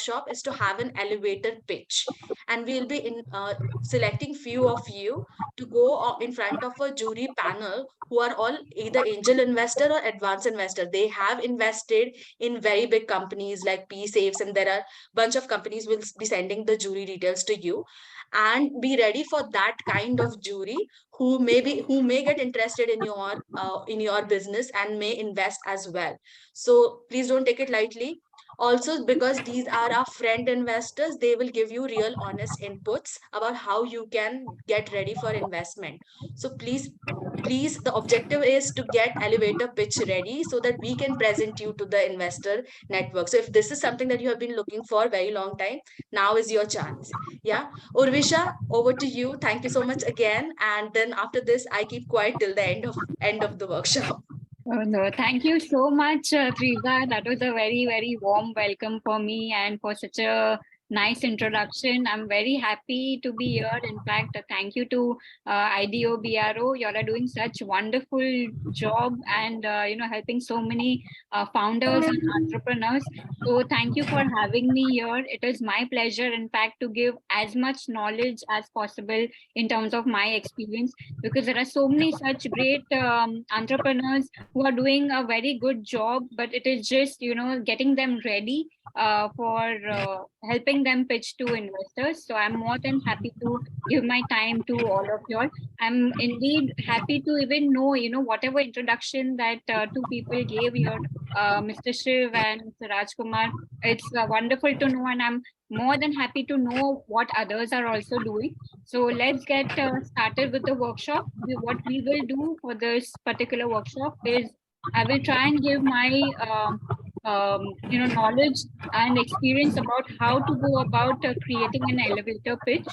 workshop is to have an elevator pitch, and we'll be selecting few of you to go in front of a jury panel who are all either angel investor or advanced investor. They have invested in very big companies like P Safes, and there are bunch of companies will be sending the jury details to you. And be ready for that kind of jury who may get interested in your business and may invest as well. So please don't take it lightly. Also, because these are our friend investors, they will give you real honest inputs about how you can get ready for investment. So please, the objective is to get elevator pitch ready so that we can present you to the investor network. So if this is something that you have been looking for a very long time, now is your chance. Yeah. Urvisha, over to you. Thank you so much again. And then after this, I keep quiet till the end of the workshop. Oh, no, thank you so much, Triza. That was a very, very warm welcome for me and for such a nice introduction. I'm very happy to be here. In fact, thank you to IDO BRO. You all are doing such wonderful job and helping so many founders and entrepreneurs. So thank you for having me here. It is my pleasure, in fact, to give as much knowledge as possible in terms of my experience, because there are so many such great entrepreneurs who are doing a very good job, but it is just, getting them ready for helping them pitch to investors. So I'm more than happy to give my time to all of you all. I'm indeed happy to even know, whatever introduction that two people gave here, Mr. Shiv and Mr. Rajkumar. It's wonderful to know, and I'm more than happy to know what others are also doing. So let's get started with the workshop. What we will do for this particular workshop is I will try and give my knowledge and experience about how to go about creating an elevator pitch.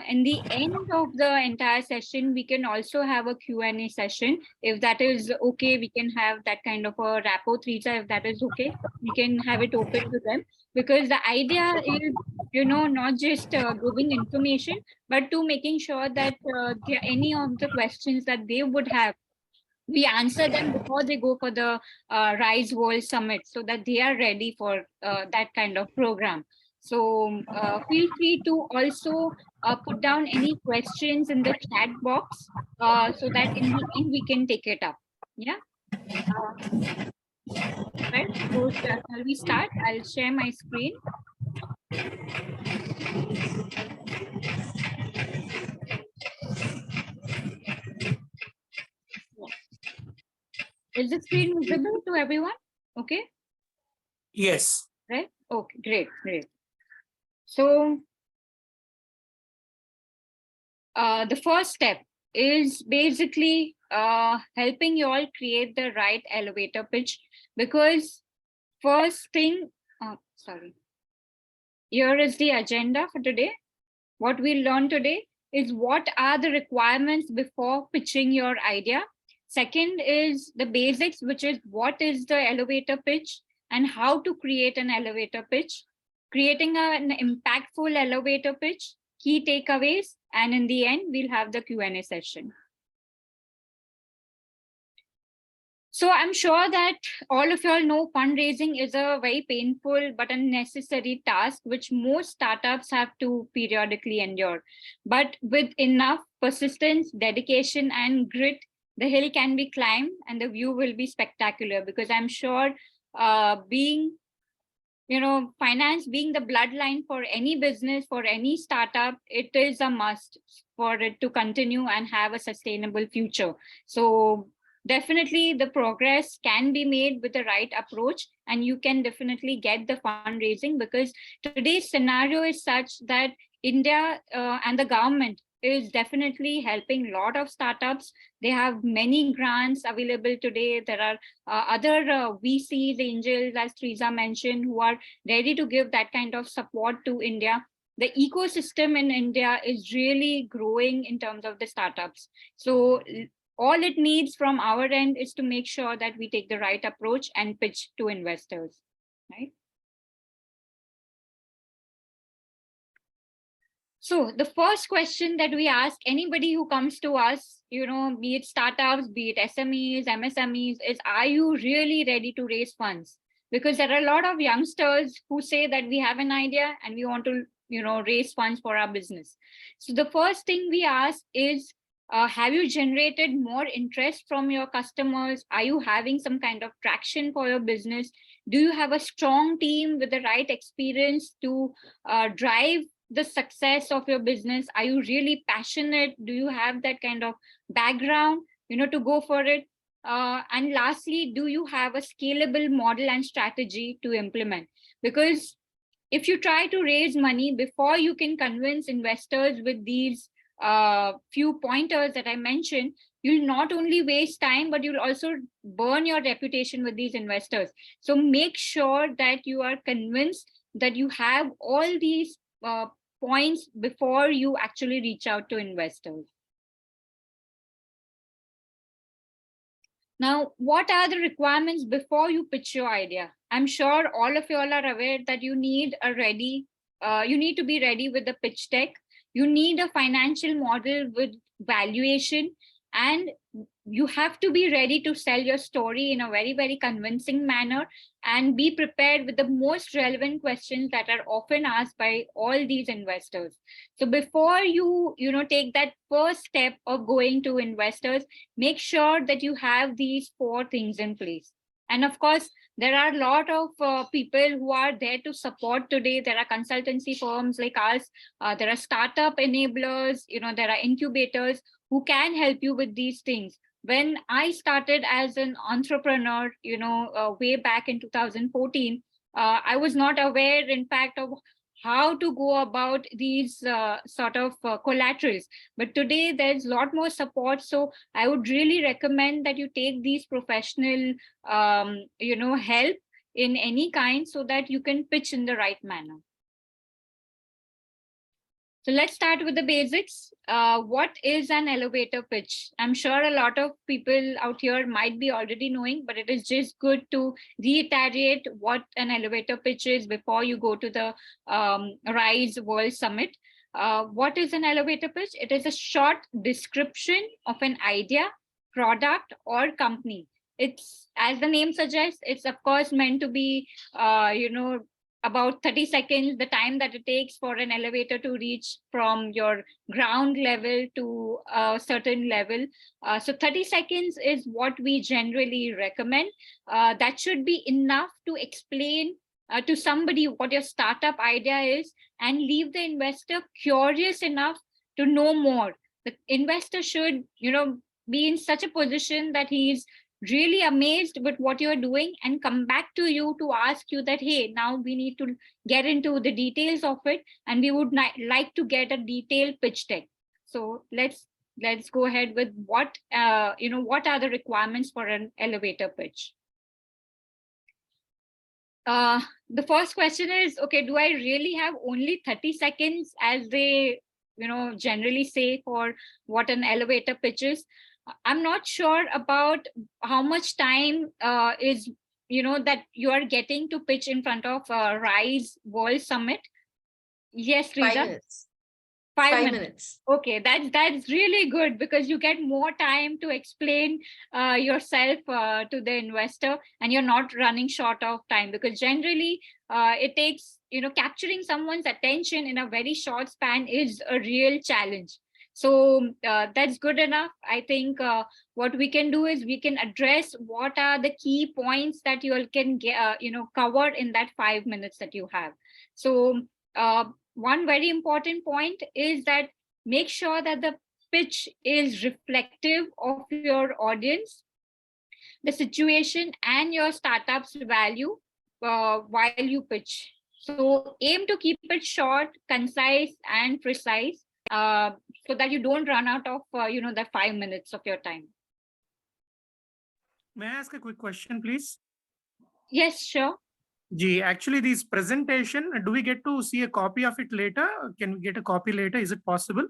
In the end of the entire session, we can also have a Q&A session. If that is okay, we can have that kind of a rapport, Triza. If that is okay, we can have it open to them, because the idea is, not just giving information, but to making sure that any of the questions that they would have, we answer them before they go for the Rise World Summit, so that they are ready for that kind of program. So feel free to also put down any questions in the chat box so that in the end we can take it up. Yeah. Right. So shall we start? I'll share my screen. Is the screen visible to everyone? Okay. Yes. Right. Okay. Great. So the first step is basically helping you all create the right elevator pitch, because first thing, here is the agenda for today. What we learned today is what are the requirements before pitching your idea. Second is the basics, which is what is the elevator pitch and how to create an elevator pitch, creating an impactful elevator pitch, key takeaways, and in the end, we'll have the Q&A session. So I'm sure that all of you all know fundraising is a very painful but unnecessary task which most startups have to periodically endure. But with enough persistence, dedication, and grit, the hill can be climbed and the view will be spectacular, because I'm sure finance being the bloodline for any business, for any startup, it is a must for it to continue and have a sustainable future. So definitely the progress can be made with the right approach, and you can definitely get the fundraising, because today's scenario is such that India and the government is definitely helping a lot of startups. They have many grants available today. There are other VCs, angels, as Triza mentioned, who are ready to give that kind of support to India. The ecosystem in India is really growing in terms of the startups. So all it needs from our end is to make sure that we take the right approach and pitch to investors, right? So the first question that we ask anybody who comes to us, be it startups, be it SMEs, MSMEs, is, are you really ready to raise funds? because there are a lot of youngsters who say that we have an idea and we want to, raise funds for our business. So the first thing we ask is, have you generated more interest from your customers? Are you having some kind of traction for your business? Do you have a strong team with the right experience to drive the success of your business? Are you really passionate? Do you have that kind of background, to go for it? And lastly, do you have a scalable model and strategy to implement? Because if you try to raise money before you can convince investors with these few pointers that I mentioned, you'll not only waste time, but you'll also burn your reputation with these investors. So make sure that you are convinced that you have all these points before you actually reach out to investors. Now, what are the requirements before you pitch your idea? I'm sure all of you all are aware that you need you need to be ready with the pitch deck. You need a financial model with valuation, and you have to be ready to sell your story in a very, very convincing manner, and be prepared with the most relevant questions that are often asked by all these investors. So before you take that first step of going to investors, make sure that you have these 4 things in place. And of course, there are a lot of people who are there to support today. There are consultancy firms like us. There are startup enablers. There are incubators who can help you with these things. When I started as an entrepreneur, way back in 2014, I was not aware, in fact, of how to go about these sort of collaterals. But today there's a lot more support. So I would really recommend that you take these professional, help in any kind so that you can pitch in the right manner. So let's start with the basics. What is an elevator pitch? I'm sure a lot of people out here might be already knowing, but it is just good to reiterate what an elevator pitch is before you go to the RISE World Summit. What is an elevator pitch? It is a short description of an idea, product, or company. It's, as the name suggests, it's of course meant to be, about 30 seconds, the time that it takes for an elevator to reach from your ground level to a certain level. So 30 seconds is what we generally recommend. That should be enough to explain to somebody what your startup idea is and leave the investor curious enough to know more. The investor should, be in such a position that he's really amazed with what you're doing and come back to you to ask you that, hey, now we need to get into the details of it, and we would like to get a detailed pitch deck. So let's go ahead with what are the requirements for an elevator pitch. The first question is, okay, do I really have only 30 seconds as they generally say for what an elevator pitch is? I'm not sure about how much time is that you are getting to pitch in front of RISE World Summit. Yes, Rita? 5 minutes. 5 minutes. Okay, that's really good, because you get more time to explain yourself to the investor, and you're not running short of time, because generally it takes, capturing someone's attention in a very short span is a real challenge. So that's good enough. I think what we can do is we can address what are the key points that you all can get, cover in that 5 minutes that you have. So one very important point is that make sure that the pitch is reflective of your audience, the situation, and your startup's value while you pitch. So aim to keep it short, concise, and precise, so that you don't run out of the 5 minutes of your time. May I ask a quick question, please? Yes, sure. Actually, this presentation, do we get to see a copy of it later? Can we get a copy later? Is it possible?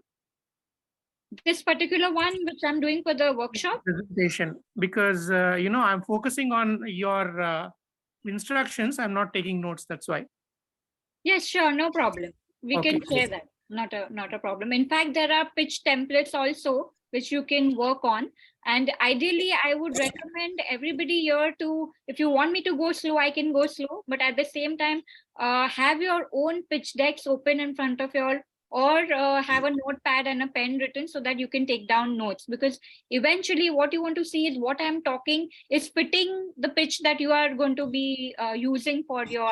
This particular one, which I'm doing for the workshop? Presentation, because I'm focusing on your instructions. I'm not taking notes. That's why. Yes, sure, no problem. We Okay. can share that. Not a problem. In fact, there are pitch templates also which you can work on. And ideally, I would recommend everybody here to, if you want me to go slow, I can go slow, but at the same time, have your own pitch decks open in front of your, or have a notepad and a pen written so that you can take down notes, because eventually what you want to see is what I'm talking is fitting the pitch that you are going to be using for your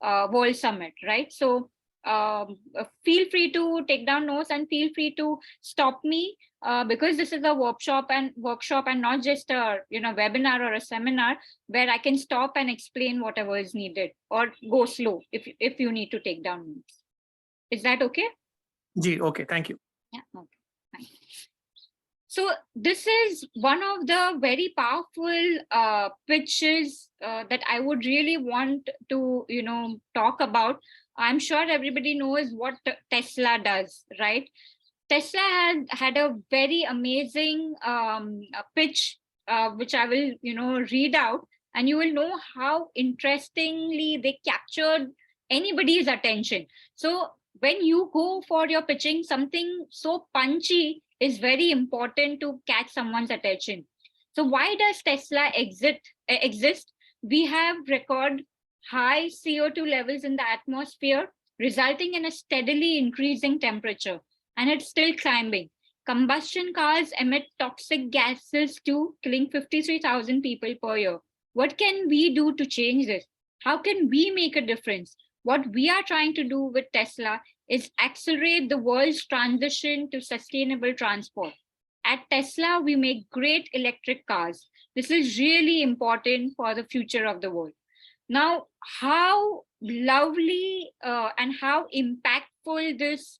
World Summit, right? So feel free to take down notes and feel free to stop me, because this is a workshop and not just a webinar or a seminar where I can stop and explain whatever is needed, or go slow if you need to take down notes. Is that okay? Ji, okay, thank you. Yeah, okay. Thank you. So this is one of the very powerful pitches that I would really want to talk about. I'm sure everybody knows what Tesla does, right? Tesla had a very amazing pitch, which I will read out, and you will know how interestingly they captured anybody's attention. So when you go for your pitching, something so punchy is very important to catch someone's attention. So why does Tesla exist? We have record high CO2 levels in the atmosphere, resulting in a steadily increasing temperature, and it's still climbing. Combustion cars emit toxic gases too, killing 53,000 people per year. What can we do to change this? How can we make a difference? What we are trying to do with Tesla is accelerate the world's transition to sustainable transport. At Tesla, we make great electric cars. This is really important for the future of the world. Now, how lovely and how impactful this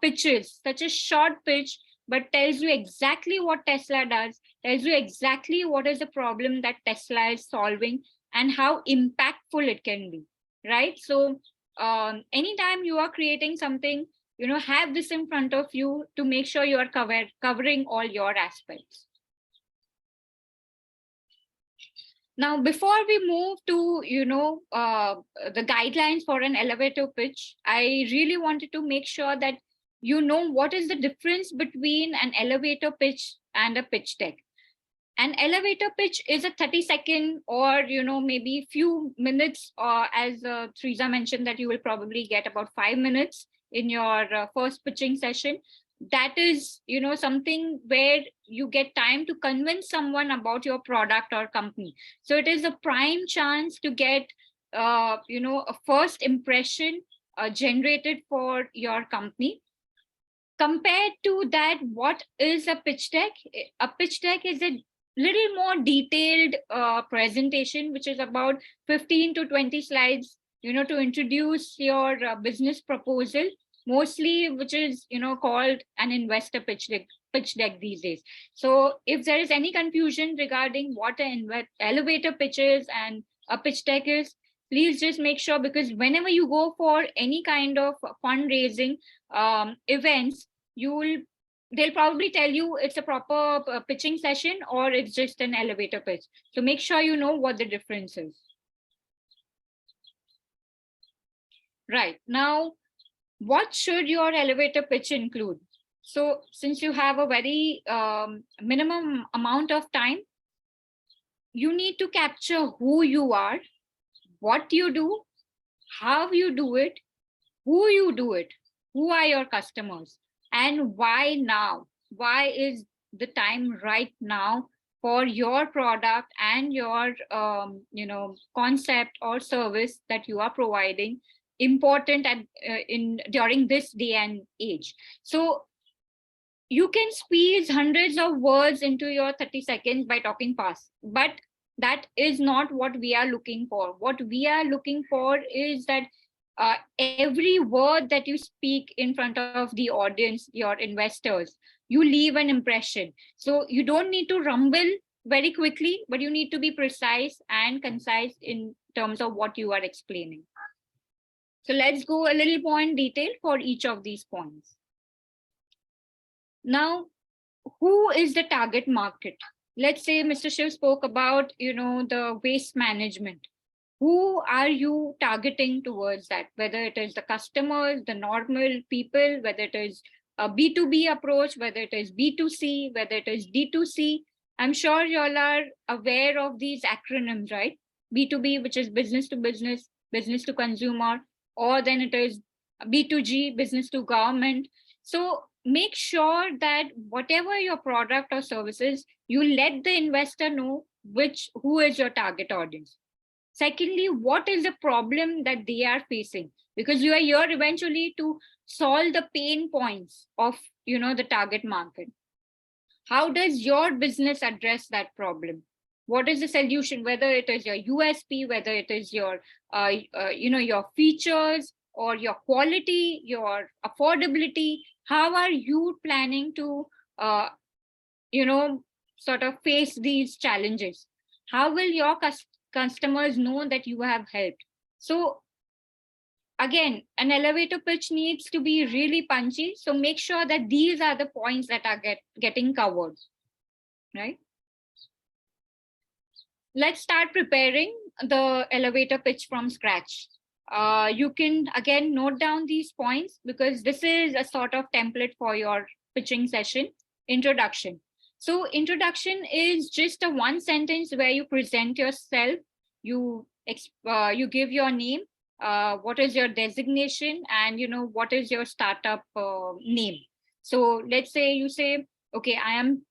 pitch is. Such a short pitch, but tells you exactly what Tesla does, tells you exactly what is the problem that Tesla is solving and how impactful it can be, right? So anytime you are creating something, have this in front of you to make sure you are covering all your aspects. Now, before we move to, the guidelines for an elevator pitch, I really wanted to make sure that you know what is the difference between an elevator pitch and a pitch deck. An elevator pitch is a 30-second or, maybe few minutes, as Teresa mentioned that you will probably get about 5 minutes in your first pitching session. That is, something where you get time to convince someone about your product or company. So it is a prime chance to get, a first impression generated for your company. Compared to that, what is a pitch deck? A pitch deck is a little more detailed presentation, which is about 15 to 20 slides, to introduce your business proposal, mostly which is called an investor pitch deck these days. So if there is any confusion regarding what an elevator pitch is and a pitch deck is, please just make sure, because whenever you go for any kind of fundraising events, they'll probably tell you it's a proper pitching session or it's just an elevator pitch. So make sure you know what the difference is. Right, now, what should your elevator pitch include? So since you have a very minimum amount of time, you need to capture who you are, what you do, how you do it, who you do it, who are your customers, and why now? Why is the time right now for your product and your concept or service that you are providing important and during this day and age? So you can squeeze hundreds of words into your 30 seconds by talking fast, but that is not what we are looking for. What we are looking for is that every word that you speak in front of the audience, your investors, you leave an impression. So you don't need to rumble very quickly, but you need to be precise and concise in terms of what you are explaining. So let's go a little more in detail for each of these points. Now, who is the target market? Let's say Mr. Shiv spoke about, the waste management. Who are you targeting towards that? Whether it is the customers, the normal people, whether it is a B2B approach, whether it is B2C, whether it is D2C. I'm sure you all are aware of these acronyms, right? B2B, which is business to business, business to consumer, or then it is B2G, business to government. So make sure that whatever your product or services, you let the investor know who is your target audience. Secondly, what is the problem that they are facing? Because you are here eventually to solve the pain points of the target market. How does your business address that problem? What is the solution? Whether it is your USP, whether it is your your features or your quality, your affordability. How are you planning to sort of face these challenges? How will your customers know that you have helped? So again, an elevator pitch needs to be really punchy. So make sure that these are the points that are getting covered, right? Let's start preparing the elevator pitch from scratch. You can again note down these points because this is a sort of template for your pitching session. Introduction. So introduction is just a one sentence where you present yourself, you give your name, what is your designation, and what is your startup name. So let's say you say, okay, I am,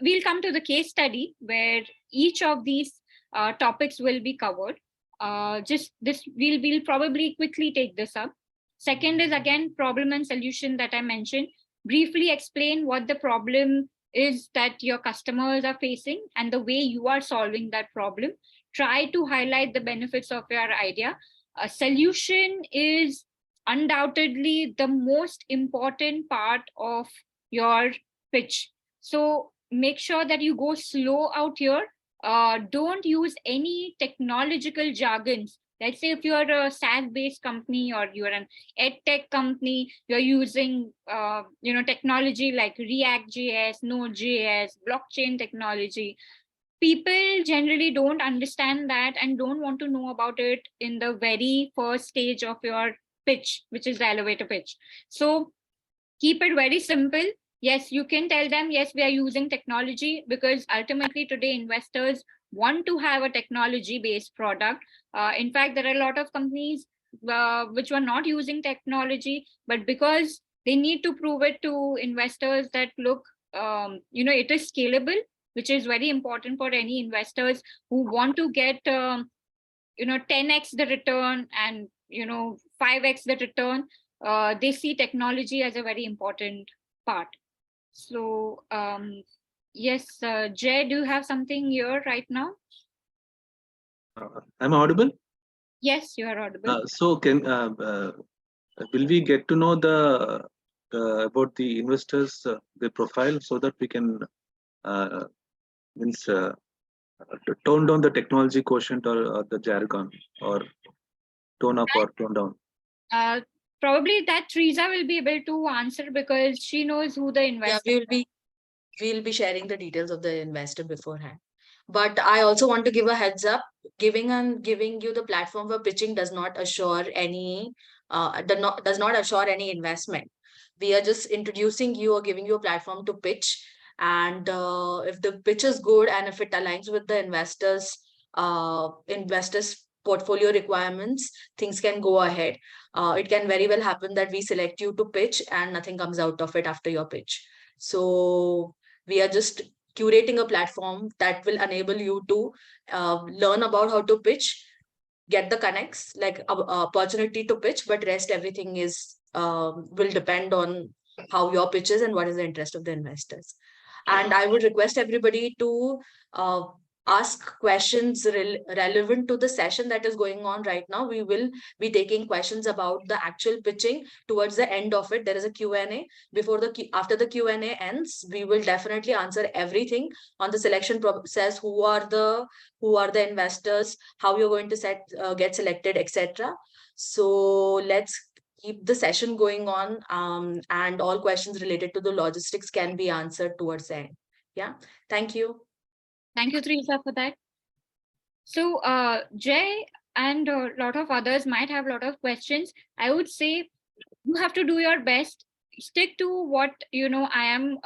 we'll come to the case study where each of these topics will be covered. We'll probably quickly take this up. Second is again, problem and solution that I mentioned. Briefly explain what the problem is that your customers are facing and the way you are solving that problem. Try to highlight the benefits of your idea. A solution is undoubtedly the most important part of your pitch. So make sure that you go slow out here. Don't use any technological jargons. Let's say if you're a SaaS-based company or you're an EdTech company, you're using technology like React.js, Node.js, blockchain technology. People generally don't understand that and don't want to know about it in the very first stage of your pitch, which is the elevator pitch. So keep it very simple. Yes, you can tell them, yes, we are using technology, because ultimately today investors want to have a technology-based product. In fact, there are a lot of companies which were not using technology, but because they need to prove it to investors that, look, it is scalable, which is very important for any investors who want to get 10x the return and 5x the return. They see technology as a very important part. So yes, Jay, do you have something here right now? I'm audible? Yes, you are audible. So will we get to know about the investors, their profile, so that we can tone down the technology quotient or the jargon, or tone up or tone down? Probably that Teresa will be able to answer because she knows who the investor. Yeah, we'll be sharing the details of the investor beforehand. But I also want to give a heads up. Giving you the platform for pitching does not assure any investment. We are just introducing you or giving you a platform to pitch. And if the pitch is good and if it aligns with the investors portfolio requirements, things can go ahead. It can very well happen that we select you to pitch and nothing comes out of it after your pitch. So we are just curating a platform that will enable you to learn about how to pitch, get the connects, like opportunity to pitch, but rest everything is will depend on how your pitch is and what is the interest of the investors. And I would request everybody to ask questions relevant to the session that is going on right now. We will be taking questions about the actual pitching towards the end of it. There is a Q&A. After the Q&A ends, we will definitely answer everything on the selection process, who are the investors, how you're going to get selected, etc. So let's keep the session going on, and all questions related to the logistics can be answered towards the end. Yeah, thank you. Thank you, Teresa, for that. So Jay and a lot of others might have a lot of questions. I would say you have to do your best. stick to what I am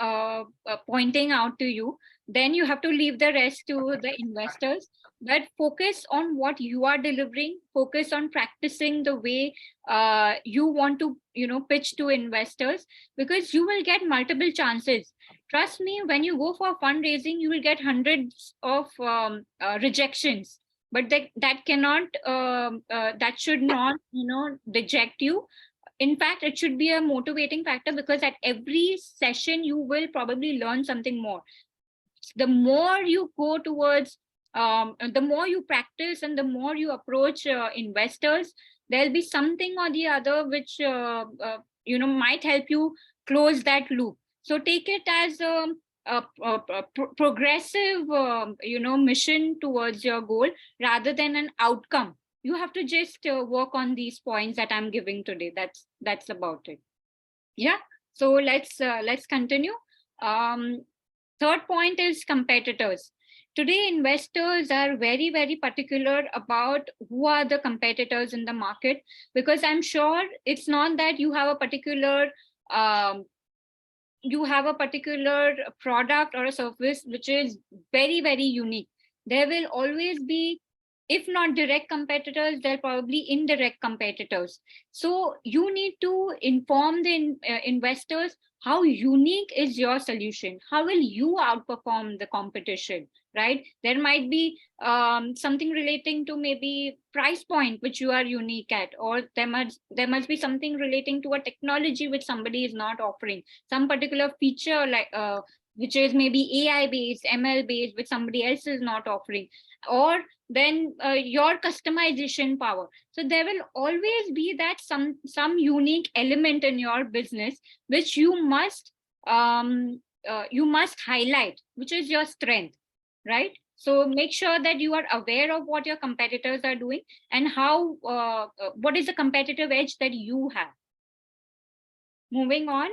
pointing out to you. Then you have to leave the rest to the investors. But focus on what you are delivering. Focus on practicing the way you want to pitch to investors, because you will get multiple chances. Trust me, when you go for fundraising, you will get hundreds of rejections, but that cannot that should not reject you. In fact, it should be a motivating factor, because at every session you will probably learn something more. The more you go towards the more you practice and the more you approach investors, there'll be something or the other which might help you close that loop. So take it as a progressive mission towards your goal, rather than an outcome. You have to just work on these points that I'm giving today. That's about it. Yeah. So let's continue. Third point is competitors. Today, investors are very, very particular about who are the competitors in the market, because I'm sure it's not that you have a particular product or a service which is very, very unique. There will always be, if not direct competitors, they're probably indirect competitors. So you need to inform the investors how unique is your solution. How will you outperform the competition, right? There might be something relating to maybe price point which you are unique at, or there must be something relating to a technology which somebody is not offering, some particular feature like which is maybe AI based, ML based, which somebody else is not offering, or then your customization power. So there will always be that some unique element in your business which you must highlight, which is your strength, right? So make sure that you are aware of what your competitors are doing and how what is the competitive edge that you have. Moving on.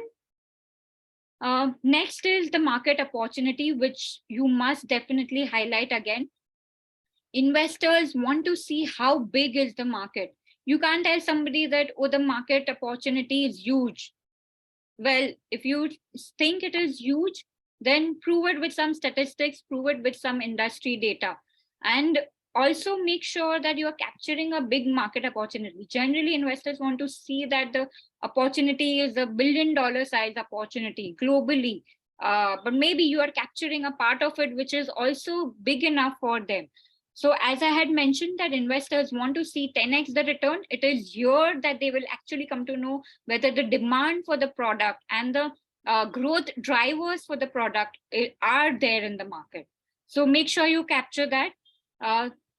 Next is the market opportunity, which you must definitely highlight again. Investors want to see how big is the market. You can't tell somebody that, oh, the market opportunity is huge. Well, if you think it is huge, then prove it with some statistics, prove it with some industry data, and also make sure that you are capturing a big market opportunity. Generally, investors want to see that the opportunity is $1 billion size opportunity globally, but maybe you are capturing a part of it which is also big enough for them. So as I had mentioned, that investors want to see 10x the return. It is here that they will actually come to know whether the demand for the product and the growth drivers for the product are there in the market. So make sure you capture that.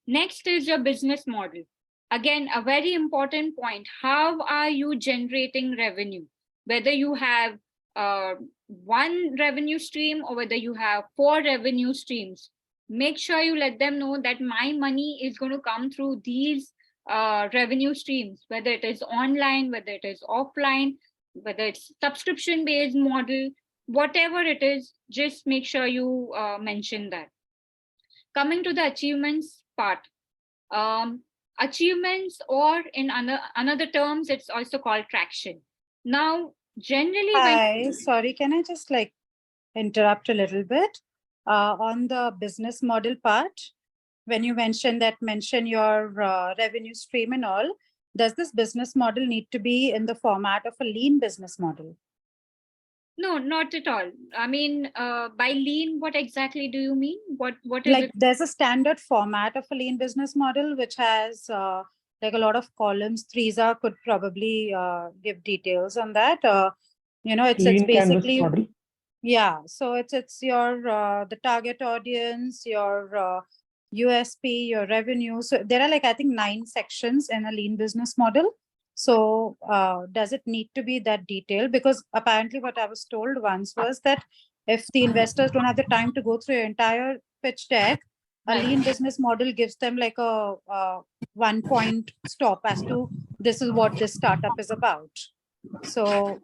Next is your business model. Again, a very important point. How are you generating revenue? Whether you have one revenue stream or whether you have 4 revenue streams, make sure you let them know that my money is going to come through these revenue streams, whether it is online, whether it is offline, whether it's subscription-based model, whatever it is, just make sure you mention that. Coming to the achievements part. Achievements, or in another terms, it's also called traction. Now, generally, Hi, sorry, can I just interrupt a little bit? On the business model part, when you mention your revenue stream and all, does this business model need to be in the format of a lean business model? No, not at all. I mean, by lean, what exactly do you mean? What is it? There's a standard format of a lean business model, which has a lot of columns. Teresa could probably give details on that. It's basically, yeah. So it's your the target audience, your USP, your revenue. So there are I think 9 sections in a lean business model. So does it need to be that detailed? Because apparently what I was told once was that if the investors don't have the time to go through your entire pitch deck, a lean business model gives them a 1-point stop as to this is what this startup is about. So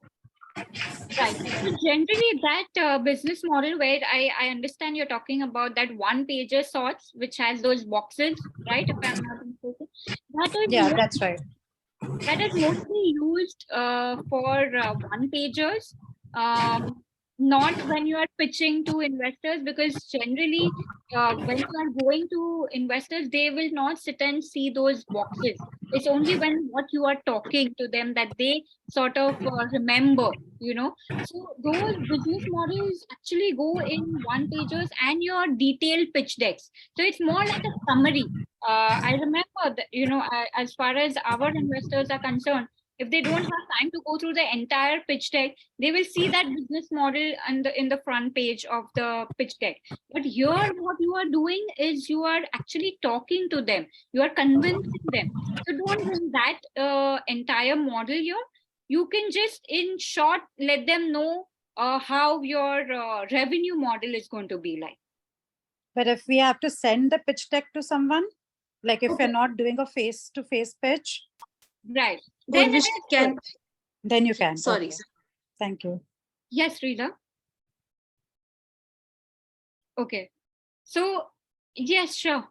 right. So generally, that business model where I understand you're talking about that 1-pager sorts, which has those boxes, right? If I'm not mistaken. Yeah, that's right. That is mostly used for one-pagers, not when you are pitching to investors, because generally when you are going to investors, they will not sit and see those boxes. It's only when what you are talking to them that they sort of remember, you know. So those business models actually go in one-pagers and your detailed pitch decks. So it's more like a summary. I remember that, you know, as far as our investors are concerned, if they don't have time to go through the entire pitch deck, they will see that business model in the front page of the pitch deck. But here, what you are doing is you are actually talking to them. You are convincing them. So don't bring that entire model here. You can just, in short, let them know how your revenue model is going to be like. But if we have to send the pitch deck to someone, like if Okay. we're not doing a face-to-face pitch, Right. Then it Urvisha, is can good. then you can. sorry. Okay. Thank you. Yes, Rita. Okay. So, yes, sure.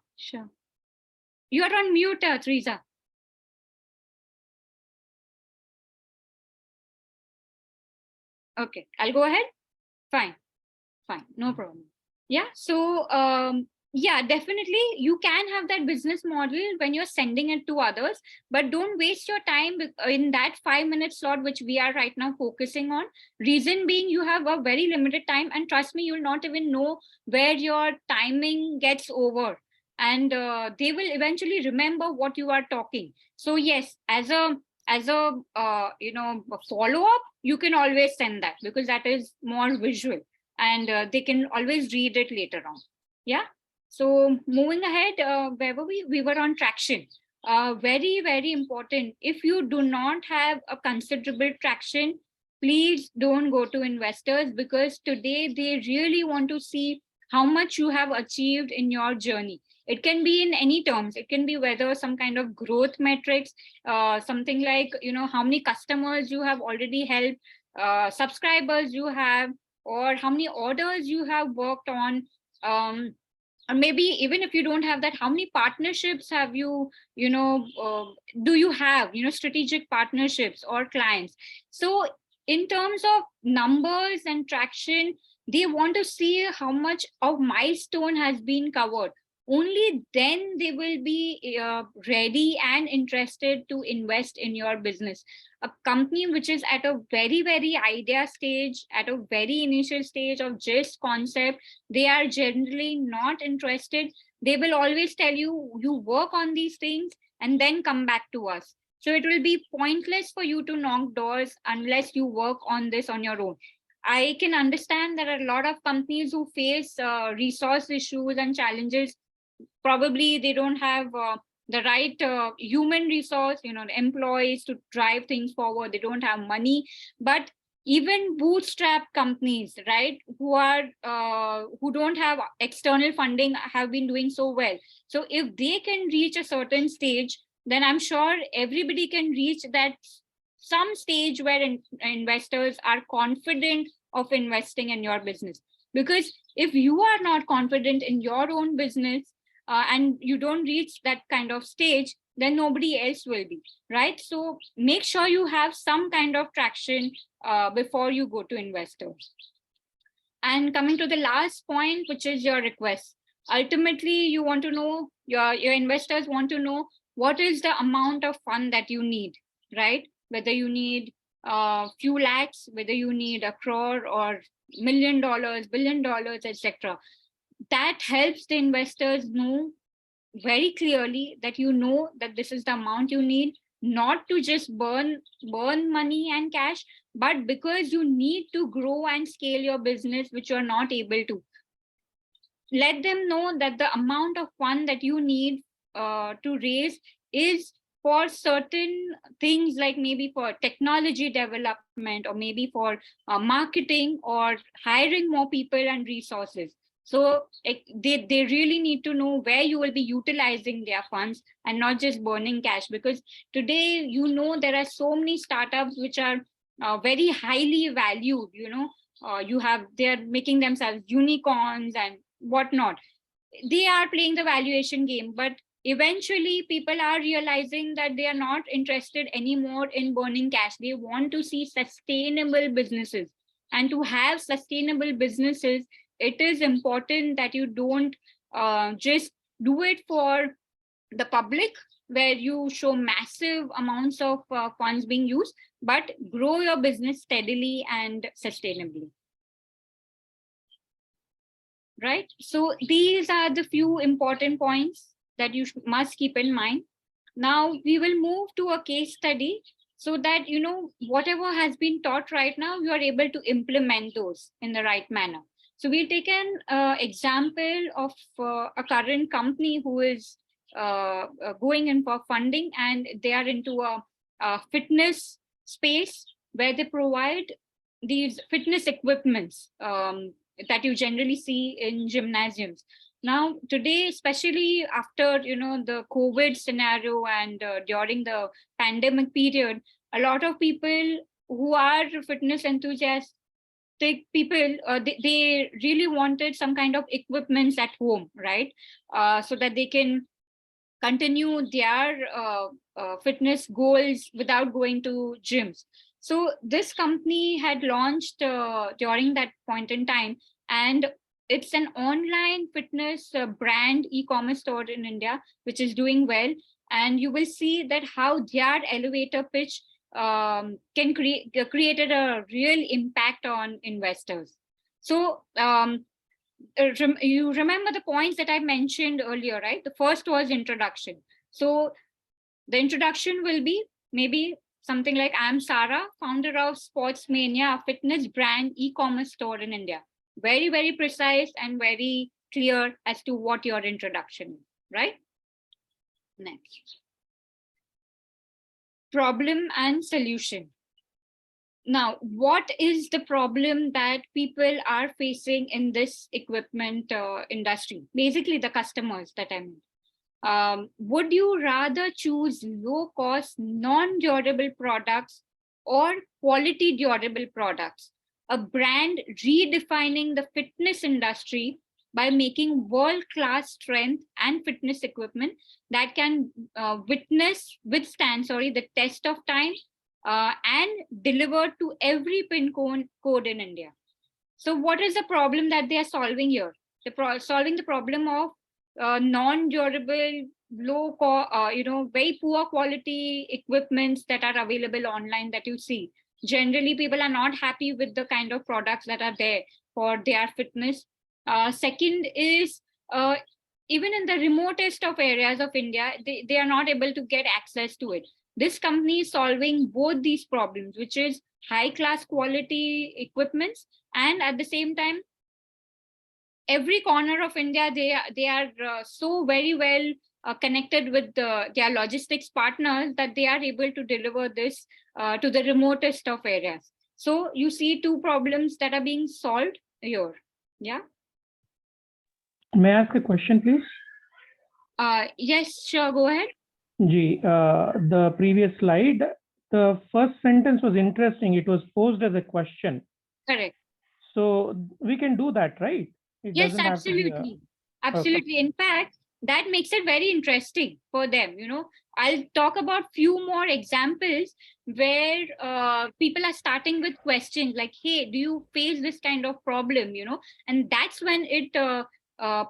You are on mute, Teresa. Okay, I'll go ahead. Fine, no problem. Yeah, so yeah, definitely you can have that business model when you're sending it to others, but don't waste your time in that 5-minute slot, which we are right now focusing on. Reason being, you have a very limited time, and trust me, you'll not even know where your timing gets over, and they will eventually remember what you are talking. So yes, as a you know, follow-up, you can always send that, because that is more visual, and they can always read it later on. Yeah. So moving ahead, where were we? We were on traction. Very, very important. If you do not have a considerable traction, please don't go to investors, because today they really want to see how much you have achieved in your journey. It can be in any terms. It can be whether some kind of growth metrics, something like, you know, how many customers you have already helped, subscribers you have, or how many orders you have worked on, or maybe even if you don't have that, how many partnerships have you, you know, do you have, you know, strategic partnerships or clients. So in terms of numbers and traction, they want to see how much of milestone has been covered. Only then they will be ready and interested to invest in your business. A company which is at a very, very idea stage, at a very initial stage of just concept, they are generally not interested. They will always tell you, you work on these things and then come back to us. So it will be pointless for you to knock doors unless you work on this on your own. I can understand there are a lot of companies who face resource issues and challenges. Probably they don't have the right human resource, you know, employees to drive things forward. They don't have money. But even bootstrap companies, right, who don't have external funding, have been doing so well. So if they can reach a certain stage, then I'm sure everybody can reach that some stage where investors are confident of investing in your business. Because if you are not confident in your own business, and you don't reach that kind of stage, then nobody else will be, right? So make sure you have some kind of traction before you go to investors. And coming to the last point, which is your request. Ultimately, you want to know, your investors want to know what is the amount of fund that you need, right? Whether you need a few lakhs, whether you need a crore or $1 million, $1 billion, etc. That helps the investors know very clearly that you know that this is the amount you need, not to just burn money and cash, but because you need to grow and scale your business, which you're not able to. Let them know that the amount of fund that you need to raise is for certain things, like maybe for technology development, or maybe for marketing, or hiring more people and resources. So they really need to know where you will be utilizing their funds and not just burning cash. Because today, you know, there are so many startups which are very highly valued, you know, they're making themselves unicorns and whatnot. They are playing the valuation game, but eventually people are realizing that they are not interested anymore in burning cash. They want to see sustainable businesses. And to have sustainable businesses, it is important that you don't just do it for the public, where you show massive amounts of funds being used, but grow your business steadily and sustainably. Right? So these are the few important points that you must keep in mind. Now we will move to a case study so that, you know, whatever has been taught right now, you are able to implement those in the right manner. So we'll take an example of a current company who is going in for funding, and they are into a fitness space where they provide these fitness equipments that you generally see in gymnasiums. Now, today, especially after, you know, the COVID scenario and during the pandemic period, a lot of people who are fitness enthusiastic people, they really wanted some kind of equipments at home, right? So that they can continue their fitness goals without going to gyms. So this company had launched during that point in time, and it's an online fitness brand e-commerce store in India, which is doing well. And you will see that how their elevator pitch can created a real impact on investors. So you remember the points that I mentioned earlier, right? The first was introduction. So the introduction will be maybe something like, I'm Sarah, founder of Sportsmania, a fitness brand e-commerce store in India. Very, very precise and very clear as to what your introduction is, right? Next. Problem and solution. Now, what is the problem that people are facing in this equipment industry? Basically, the customers that I mean. Would you rather choose low-cost, non-durable products or quality durable products? A brand redefining the fitness industry by making world-class strength and fitness equipment that can withstand the test of time and deliver to every pin code in India. So what is the problem that they are solving here? They're solving the problem of non-durable, very poor quality equipments that are available online that you see. Generally, people are not happy with the kind of products that are there for their fitness. Second is, even in the remotest of areas of India, they are not able to get access to it. This company is solving both these problems, which is high class quality equipments, and at the same time, every corner of India, they are so very well connected with their logistics partners that they are able to deliver this to the remotest of areas. So you see two problems that are being solved here. Yeah. May I ask a question, please? Yes, sure. Go ahead. The previous slide, the first sentence was interesting. It was posed as a question. Correct. So we can do that, right? Yes, absolutely. Absolutely. In fact, that makes it very interesting for them. You know, I'll talk about few more examples where people are starting with questions like, hey, do you face this kind of problem? You know, and that's when it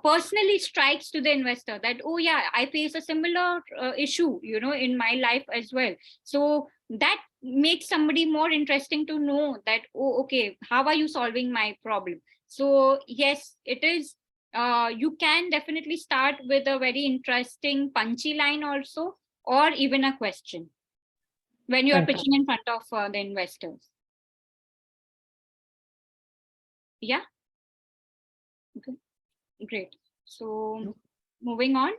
personally strikes to the investor that, oh yeah, I face a similar issue, you know, in my life as well. So that makes somebody more interesting to know that, oh, okay, how are you solving my problem? So yes, it is. You can definitely start with a very interesting punchy line also, or even a question when you are pitching in front of the investors. Yeah. Okay. Great. So moving on,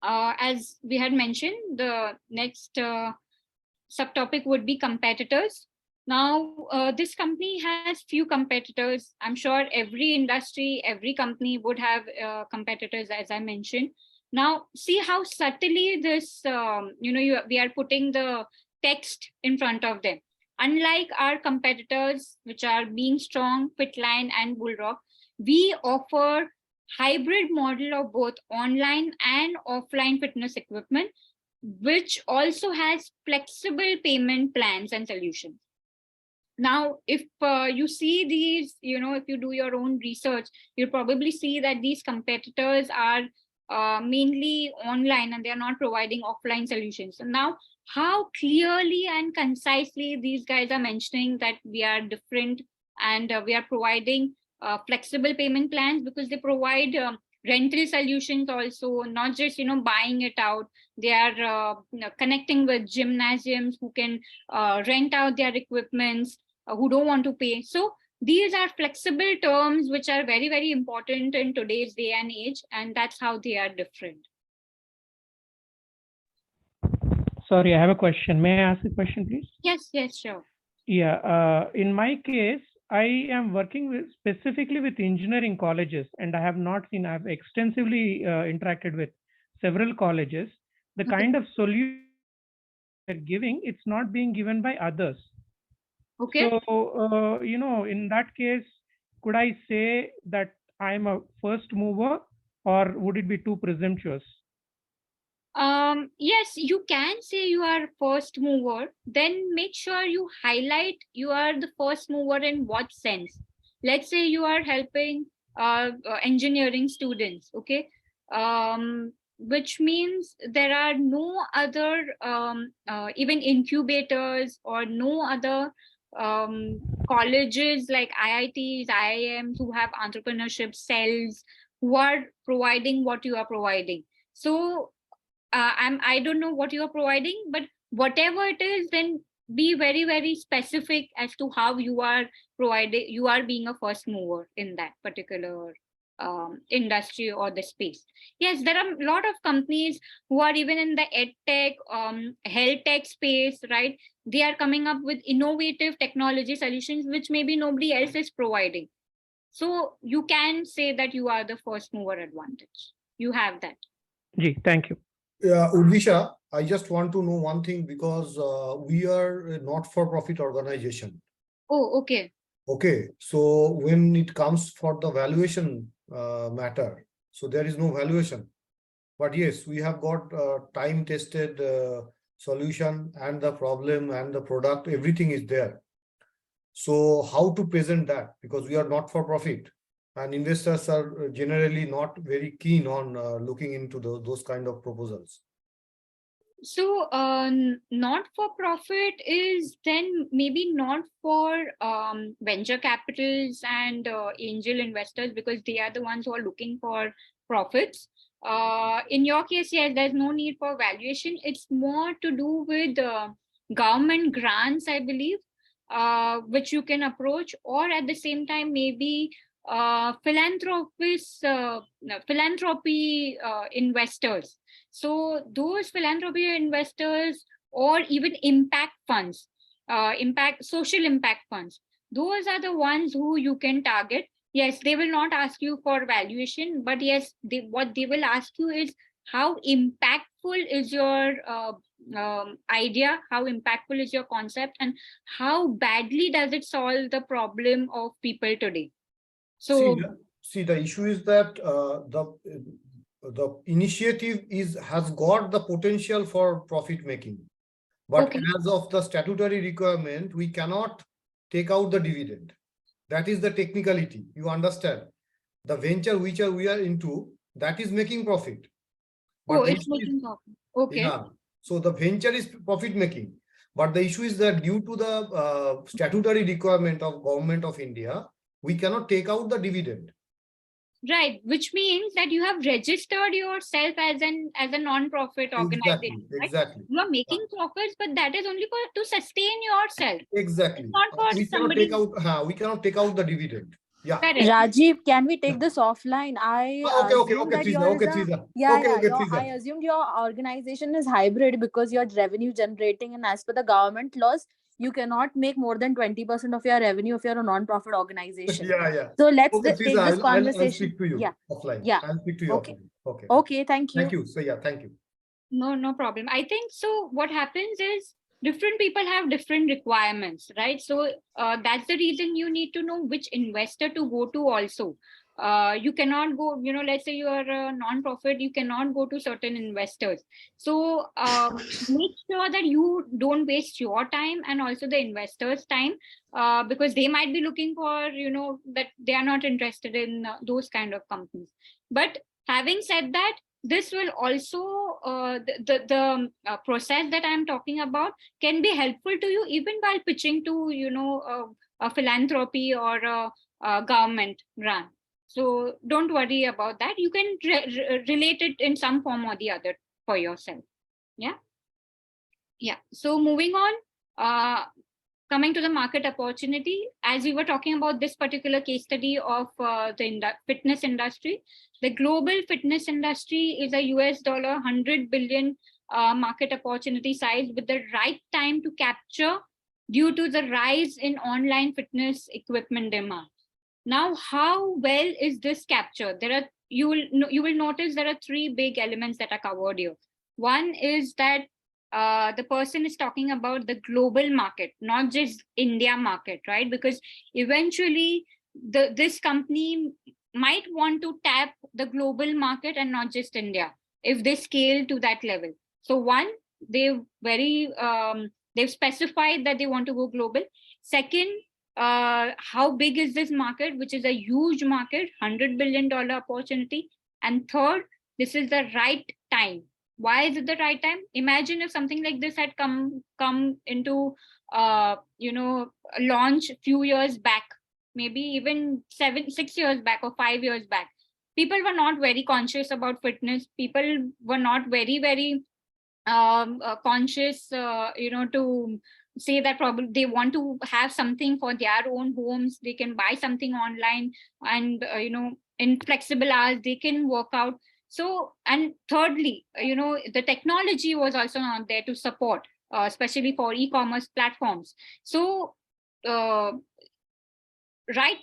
as we had mentioned, the next subtopic would be competitors. Now, this company has few competitors. I'm sure every industry, every company would have competitors, as I mentioned. Now, see how subtly this, we are putting the text in front of them. Unlike our competitors, which are Being Strong, Fitline, and Bullrock, we offer hybrid model of both online and offline fitness equipment, which also has flexible payment plans and solutions. Now, if you see these, if you do your own research, you'll probably see that these competitors are mainly online and they're not providing offline solutions. So now, how clearly and concisely these guys are mentioning that we are different and we are providing flexible payment plans, because they provide rental solutions also, not just buying it out. They are connecting with gymnasiums who can rent out their equipments, who don't want to pay. So these are flexible terms which are very, very important in today's day and age, and that's how they are different. Sorry, I have a question. May I ask a question, please? Yes, sure. Yeah, in my case, I am working specifically with engineering colleges, and I have not seen, I've extensively interacted with several colleges. The kind of solution they're giving, it's not being given by others. Okay. So, in that case, could I say that I'm a first mover, or would it be too presumptuous? Yes, you can say you are first mover. Then make sure you highlight you are the first mover in what sense. Let's say you are helping engineering students, okay? Which means there are no other even incubators or no other colleges like IITs, IIMs who have entrepreneurship cells who are providing what you are providing. So I don't know what you are providing, but whatever it is, then be very, very specific as to how you are providing. You are being a first mover in that particular industry or the space. Yes, there are a lot of companies who are even in the ed tech, health tech space, right? They are coming up with innovative technology solutions which maybe nobody else is providing. So you can say that you are the first mover advantage. You have that. Ji, thank you. Urvisha, I just want to know one thing, because we are a not-for-profit organization. Oh, okay. Okay, so when it comes for the valuation matter, so there is no valuation. But yes, we have got time-tested solution, and the problem and the product, everything is there. So how to present that? Because we are not for profit, and investors are generally not very keen on looking into those kind of proposals. So not for profit is then maybe not for venture capitals and angel investors, because they are the ones who are looking for profits. In your case, yes, there's no need for valuation. It's more to do with government grants, I believe, which you can approach, or at the same time, maybe philanthropy investors. So those philanthropy investors, or even impact funds, social impact funds, those are the ones who you can target. Yes, they will not ask you for valuation, but yes, what they will ask you is how impactful is your idea, how impactful is your concept, and how badly does it solve the problem of people today. So see, the issue is that the initiative has got the potential for profit making, but okay. As of the statutory requirement, we cannot take out the dividend. That is the technicality. You understand? The venture which we are into, that is making profit. But it's making profit. Okay. Yeah. So the venture is profit making, but the issue is that due to the statutory requirement of Government of India, we cannot take out the dividend. Right, which means that you have registered yourself as a non-profit organization. Exactly. Right? You are making profits, but that is only to sustain yourself. Exactly. It's not for we somebody. We cannot take out the dividend. Yeah. Correct. Rajiv, can we take this offline? I assumed your organization is hybrid because you're revenue generating, and as per the government laws, you cannot make more than 20% of your revenue if you're a non-profit organization. Yeah. So let's take this conversation. I'll speak to you offline. Yeah. I'll speak to you Okay. offline. Okay. Thank you. Thank you. So yeah, thank you. No problem. I think so. What happens is different people have different requirements, right? So that's the reason you need to know which investor to go to also. You cannot go, let's say you are a non-profit, you cannot go to certain investors. So make sure that you don't waste your time and also the investors' time, because they might be looking for, that they are not interested in those kind of companies. But having said that, this will also, the process that I'm talking about can be helpful to you even while pitching to, a philanthropy or a government grant. So don't worry about that. You can relate it in some form or the other for yourself. Yeah. Yeah. So moving on, coming to the market opportunity, as we were talking about this particular case study of the fitness industry, the global fitness industry is a US dollar $100 billion market opportunity size with the right time to capture due to the rise in online fitness equipment demand. Now, how well is this captured? You will notice there are three big elements that are covered here. One is that the person is talking about the global market, not just India market, right? Because eventually this company might want to tap the global market and not just India if they scale to that level. So one, they've specified that they want to go global. Second, how big is this market, which is a huge market, $100 billion opportunity. And third, this is the right time. Why is it the right time? Imagine if something like this had come into launch a few years back, maybe even 6 years back or 5 years back. People were not very conscious about fitness. People were not very conscious, to say that probably they want to have something for their own homes. They can buy something online and, in flexible hours, they can work out. So, and thirdly, the technology was also not there to support, especially for e-commerce platforms. So, right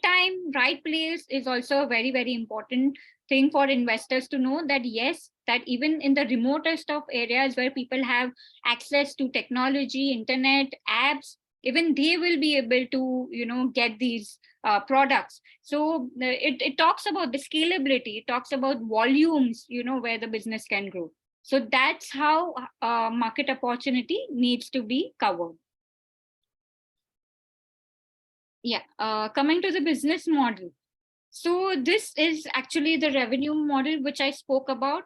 time, right place is also a very important thing for investors to know, that yes, that even in the remotest of areas where people have access to technology, internet, apps, even they will be able to, get these products. So it talks about the scalability, it talks about volumes, where the business can grow. So that's how market opportunity needs to be covered. Yeah, coming to the business model. So this is actually the revenue model which I spoke about.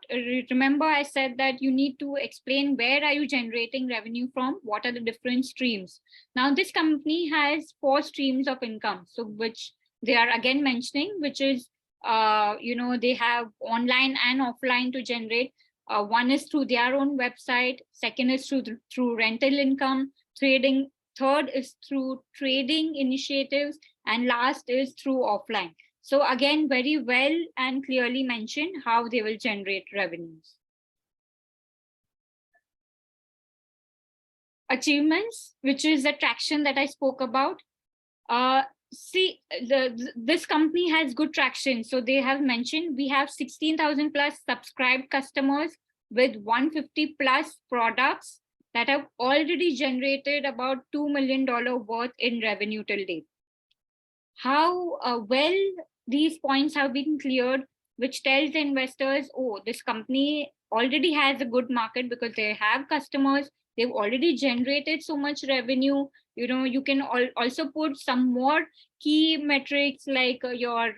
Remember, I said that you need to explain where are you generating revenue from, what are the different streams. Now, this company has 4 streams of income, so which they are again mentioning, which is, they have online and offline to generate. One is through their own website. Second is through rental income, trading. Third is through trading initiatives, and last is through offline. So again, very well and clearly mentioned how they will generate revenues. Achievements, which is the traction that I spoke about. See, this company has good traction. So they have mentioned we have 16,000 plus subscribed customers with 150 plus products that have already generated about $2 million worth in revenue till date. How well these points have been cleared, which tells the investors, oh, this company already has a good market because they have customers, they've already generated so much revenue. You can also put some more key metrics like your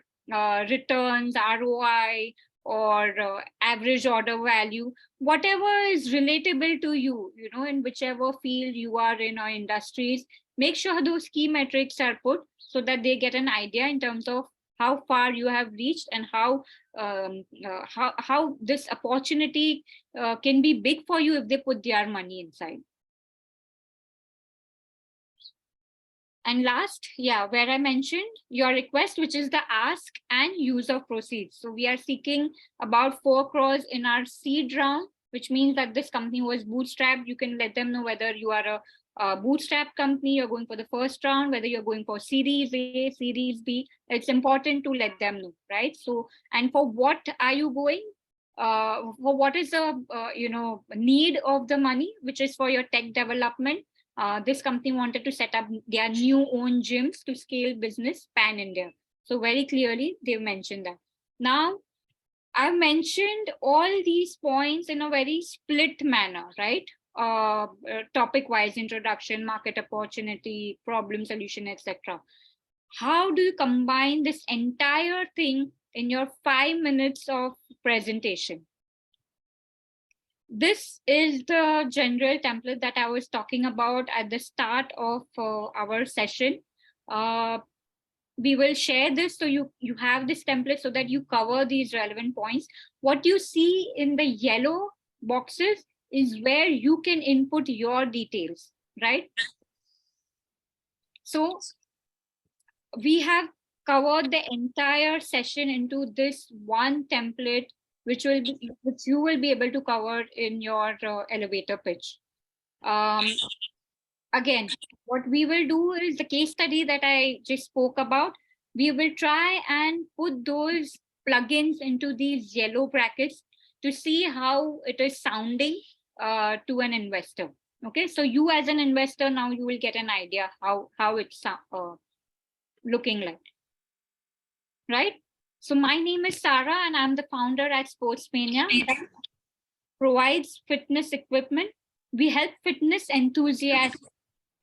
returns, ROI, or average order value, whatever is relatable to you, in whichever field you are in or industries. Make sure those key metrics are put so that they get an idea in terms of how far you have reached and how this opportunity can be big for you if they put their money inside. And last, where I mentioned your request, which is the ask and use of proceeds. So we are seeking about 4 crores in our seed round, which means that this company was bootstrapped. You can let them know whether you are a bootstrap company, you're going for the first round, whether you're going for Series A, Series B. It's important to let them know, right? So, and for what are you going? For what is the need of the money, which is for your tech development. This company wanted to set up their new own gyms to scale business pan-India. So very clearly, they've mentioned that. Now, I've mentioned all these points in a very split manner, right? Topic-wise, introduction, market opportunity, problem solution, etc. How do you combine this entire thing in your 5 minutes of presentation? This is the general template that I was talking about at the start of our session. We will share this so you have this template so that you cover these relevant points. What you see in the yellow boxes is where you can input your details, right? So we have covered the entire session into this one template, which you will be able to cover in your elevator pitch. Again, what we will do is the case study that I just spoke about. We will try and put those plugins into these yellow brackets to see how it is sounding to an investor. Okay, so you as an investor, now you will get an idea how it's looking like, right? So my name is Sarah and I'm the founder at Sportsmania that provides fitness equipment. We help fitness enthusiasts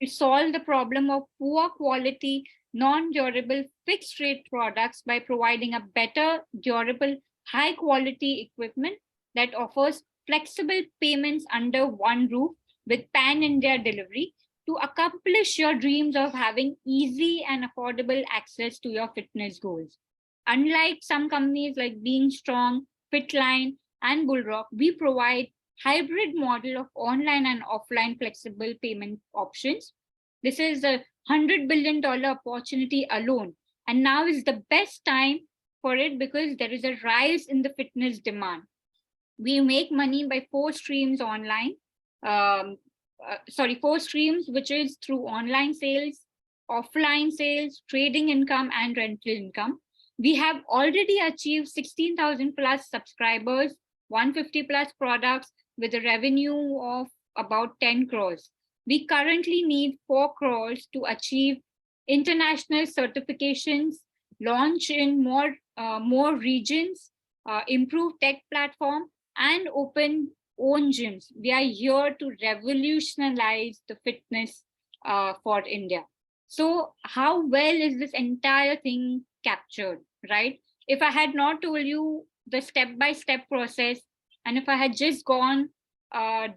to solve the problem of poor quality, non-durable fixed rate products by providing a better, durable, high quality equipment that offers flexible payments under one roof with pan-India delivery to accomplish your dreams of having easy and affordable access to your fitness goals. Unlike some companies like Being Strong, Fitline, and Bullrock, we provide hybrid model of online and offline flexible payment options. This is a $100 billion opportunity alone. And now is the best time for it because there is a rise in the fitness demand. We make money by 4 streams online. 4 streams, which is through online sales, offline sales, trading income, and rental income. We have already achieved 16,000 plus subscribers, 150 plus products with a revenue of about 10 crores. We currently need 4 crores to achieve international certifications, launch in more regions, improve tech platform, and open own gyms. We are here to revolutionize the fitness for India. So how well is this entire thing captured, right? If I had not told you the step-by-step process, and if I had just gone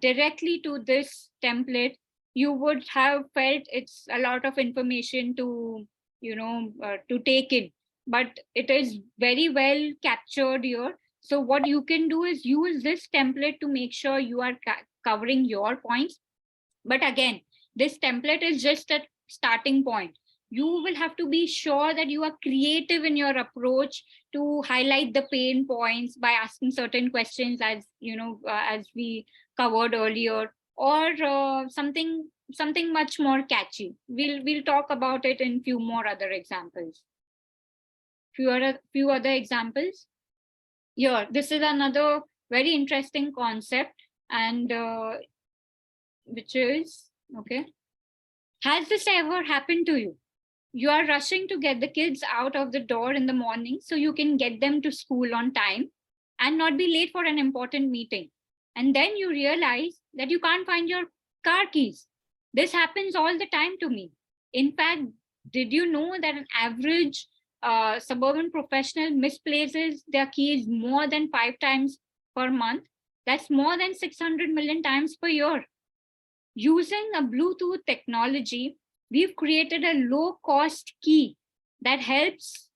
directly to this template, you would have felt it's a lot of information to, to take in, but it is very well captured here. So what you can do is use this template to make sure you are covering your points. But again, this template is just a starting point. You will have to be sure that you are creative in your approach to highlight the pain points by asking certain questions, as as we covered earlier, or something much more catchy. We'll talk about it in few more other examples. Few other examples. Here, this is another very interesting concept, and which is, okay, has this ever happened to you? You are rushing to get the kids out of the door in the morning so you can get them to school on time and not be late for an important meeting. And then you realize that you can't find your car keys. This happens all the time to me. In fact, did you know that an average suburban professional misplaces their keys more than 5 times per month? That's more than 600 million times per year. Using a Bluetooth technology, we've created a low-cost key that helps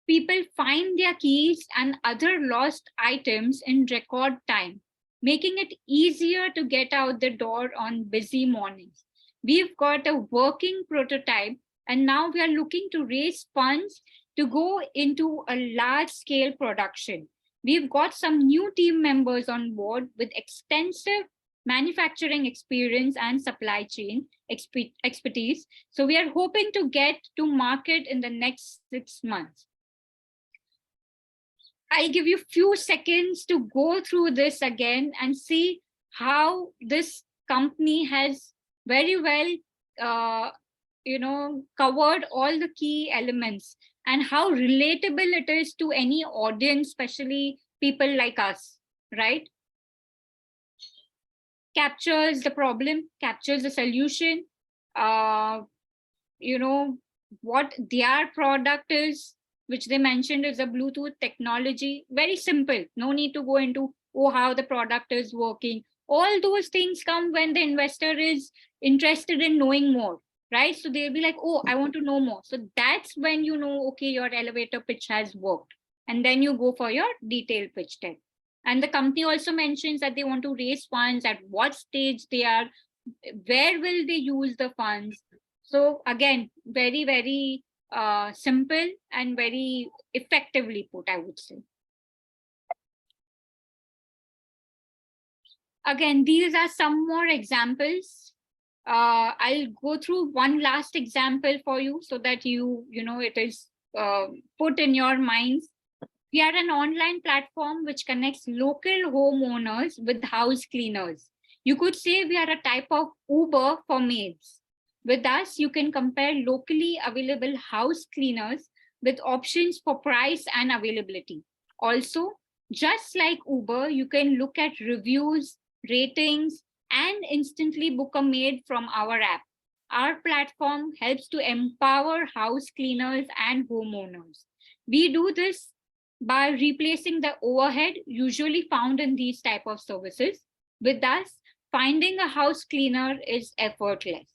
people find their keys and other lost items in record time, making it easier to get out the door on busy mornings. We've got a working prototype, and now we are looking to raise funds to go into a large-scale production. We've got some new team members on board with extensive manufacturing experience and supply chain expertise. So we are hoping to get to market in the next 6 months. I'll give you a few seconds to go through this again and see how this company has very well, covered all the key elements. and how relatable it is to any audience, especially people like us, right? Captures the problem, captures the solution, what their product is, which they mentioned is a Bluetooth technology. Very simple. No need to go into, how the product is working. All those things come when the investor is interested in knowing more, right? So they'll be like, oh, I want to know more. So that's when you know, okay, your elevator pitch has worked. And then you go for your detailed pitch deck. And the company also mentions that they want to raise funds, at what stage they are, where will they use the funds. So again, very, very simple and very effectively put, I would say. Again, these are some more examples. I'll go through one last example for you so that it is put in your minds. We are an online platform which connects local homeowners with house cleaners. You could say we are a type of Uber for maids. With us, you can compare locally available house cleaners with options for price and availability. Also, just like Uber, you can look at reviews, ratings, and instantly book a maid from our app. Our platform helps to empower house cleaners and homeowners. We do this by replacing the overhead usually found in these type of services. With us, finding a house cleaner is effortless.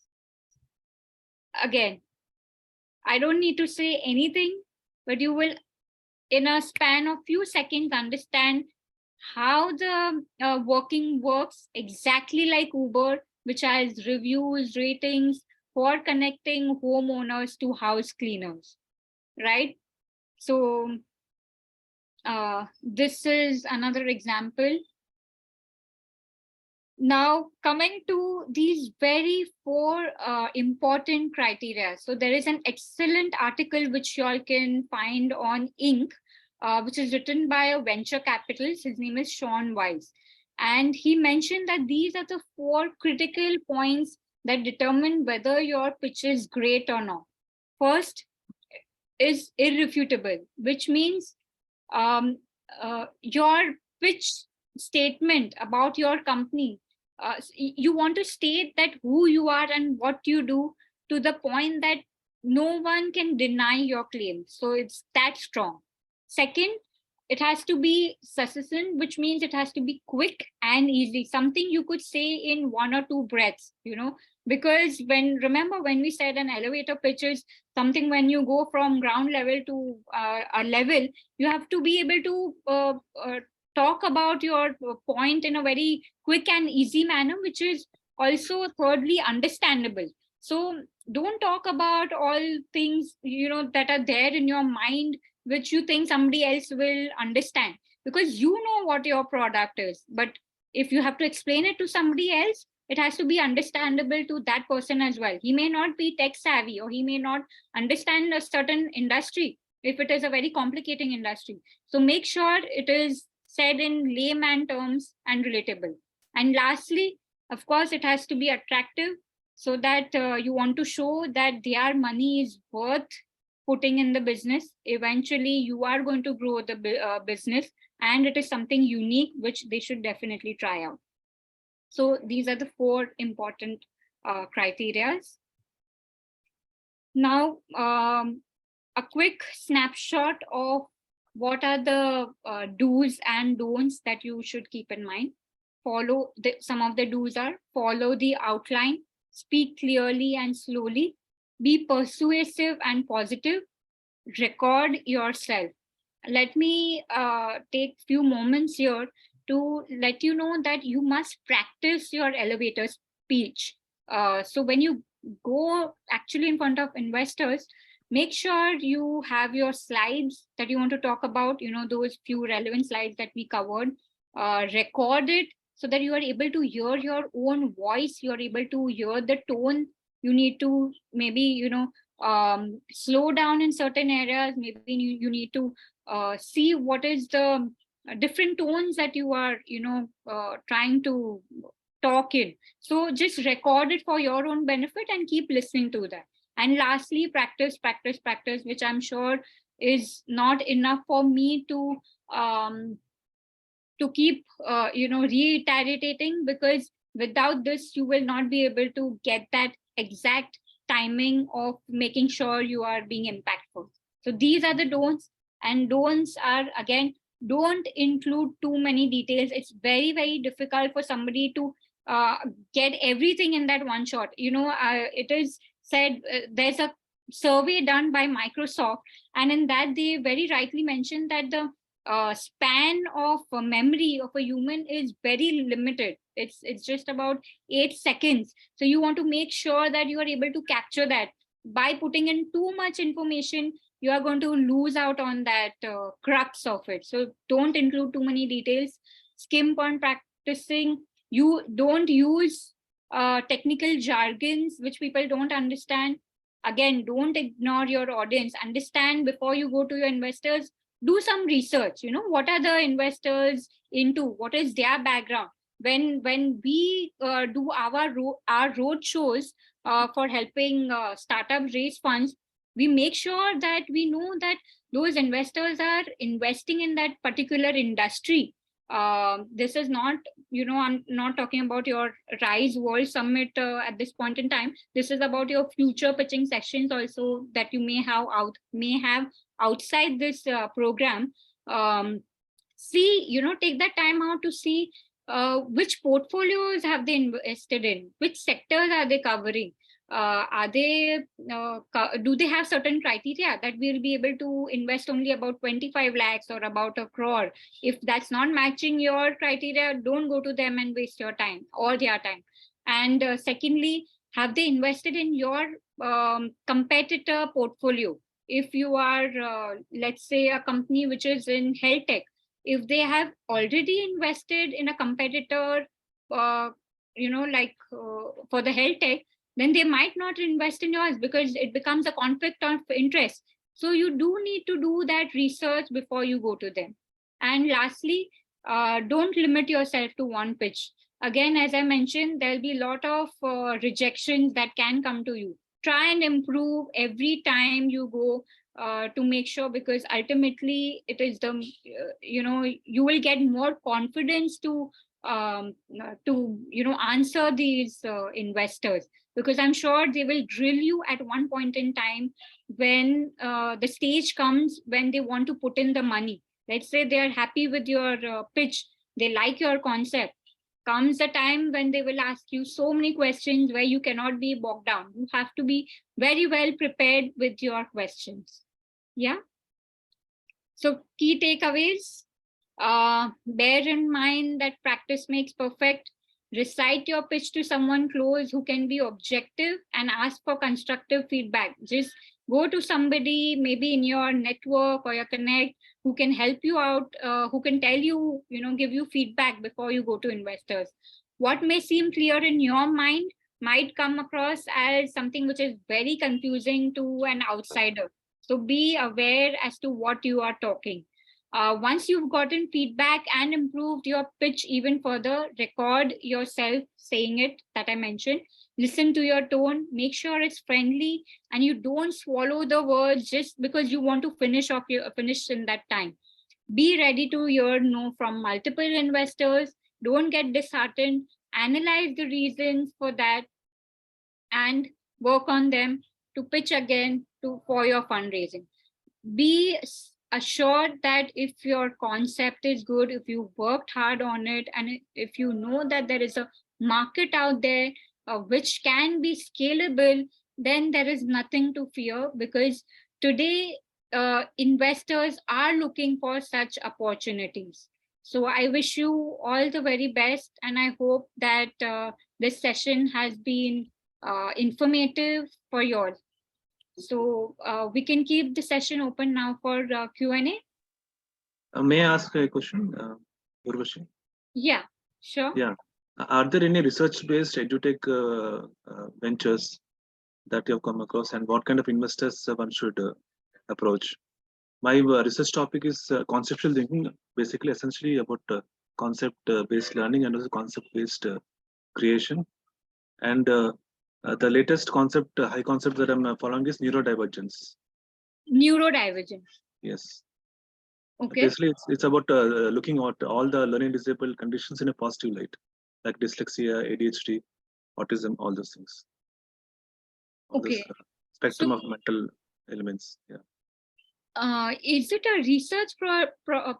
Again, I don't need to say anything, but you will, in a span of few seconds, understand how the working works exactly like Uber, which has reviews, ratings for connecting homeowners to house cleaners, right? So this is another example. Now, coming to these very 4 important criteria. So there is an excellent article which you all can find on Inc., which is written by a venture capitalist. His name is Sean Weiss. And he mentioned that these are the 4 critical points that determine whether your pitch is great or not. First is irrefutable, which means your pitch statement about your company, you want to state that who you are and what you do to the point that no one can deny your claim. So it's that strong. Second, it has to be succinct, which means it has to be quick and easy, something you could say in 1 or 2 breaths, because remember when we said an elevator pitch is something when you go from ground level to a level, you have to be able to talk about your point in a very quick and easy manner, which is also thirdly understandable. So don't talk about all things, that are there in your mind, which you think somebody else will understand, because you know what your product is. But if you have to explain it to somebody else, it has to be understandable to that person as well. He may not be tech savvy, or he may not understand a certain industry if it is a very complicating industry. So make sure it is said in layman terms and relatable. And lastly, of course, it has to be attractive, so that you want to show that their money is worth putting in the business. Eventually, you are going to grow the business, and it is something unique which they should definitely try out. So these are the 4 important criteria. Now, a quick snapshot of what are the do's and don'ts that you should keep in mind. Some of the do's are: follow the outline, speak clearly and slowly, be persuasive and positive, record yourself. Let me take few moments here to let you know that you must practice your elevator speech. So when you go actually in front of investors, make sure you have your slides that you want to talk about, those few relevant slides that we covered, record it so that you are able to hear your own voice, you're able to hear the tone. You need to maybe, slow down in certain areas. Maybe you need to see what is the different tones that you are, trying to talk in. So just record it for your own benefit and keep listening to that. And lastly, practice, which I'm sure is not enough for me to keep reiterating, because without this you will not be able to get that exact timing of making sure you are being impactful. So these are the don'ts, and don'ts are, again, don't include too many details. It's very, very difficult for somebody to get everything in that one shot. It is said, there's a survey done by Microsoft, and in that they very rightly mentioned that the span of memory of a human is very limited. It's just about 8 seconds. So you want to make sure that you are able to capture that. By putting in too much information, you are going to lose out on that crux of it. So don't include too many details. Skimp on practicing. You don't use technical jargons which people don't understand. Again, don't ignore your audience. Understand before you go to your investors. Do some research. What are the investors into? What is their background? When we do our road shows for helping startups raise funds, we make sure that we know that those investors are investing in that particular industry. This is not, I'm not talking about your Rise World Summit at this point in time. This is about your future pitching sessions also that you may have outside this program. See, take that time out to see which portfolios have they invested in, which sectors are they covering. Do they have certain criteria that we'll be able to invest only about 25 lakhs or about 1 crore? If that's not matching your criteria, don't go to them and waste your time or their time. And secondly, have they invested in your competitor portfolio? If you are, let's say, a company which is in health tech, if they have already invested in a competitor, for the health tech, then they might not invest in yours because it becomes a conflict of interest. So you do need to do that research before you go to them. And lastly, don't limit yourself to one pitch. Again, as I mentioned, there'll be a lot of rejections that can come to you. Try and improve every time you go to make sure, because ultimately it is the, you will get more confidence to answer these investors, because I'm sure they will drill you at one point in time when the stage comes when they want to put in the money. Let's say they are happy with your pitch, they like your concept. Comes a time when they will ask you so many questions where you cannot be bogged down. You have to be very well prepared with your questions. Yeah. So key takeaways, bear in mind that practice makes perfect. Recite your pitch to someone close who can be objective and ask for constructive feedback. Just go to somebody maybe in your network or your connect who can help you out, who can tell you, give you feedback before you go to investors. What may seem clear in your mind might come across as something which is very confusing to an outsider. So be aware as to what you are talking. Once you've gotten feedback and improved your pitch even further, record yourself saying it that I mentioned. Listen to your tone, make sure it's friendly, and you don't swallow the words just because you want to finish in that time. Be ready to hear no from multiple investors. Don't get disheartened. Analyze the reasons for that and work on them to pitch again for your fundraising. Be assured that if your concept is good, if you worked hard on it, and if you know that there is a market out there which can be scalable, then there is nothing to fear, because today investors are looking for such opportunities. So I wish you all the very best, and I hope that this session has been informative for you all. So we can keep the session open now for Q&A. May I ask a question, Urvisha? Yeah, sure. Yeah. Are there any research-based edutech ventures that you have come across, and what kind of investors one should approach? My research topic is conceptual thinking, basically essentially about concept-based learning and also concept-based creation. And the latest concept, high concept that I'm following is neurodivergence. Neurodivergence. Yes. Okay. Basically, it's about looking at all the learning disabled conditions in a positive light, like dyslexia, ADHD, autism, all those things. All Okay. this spectrum of mental elements. Yeah. Is it a research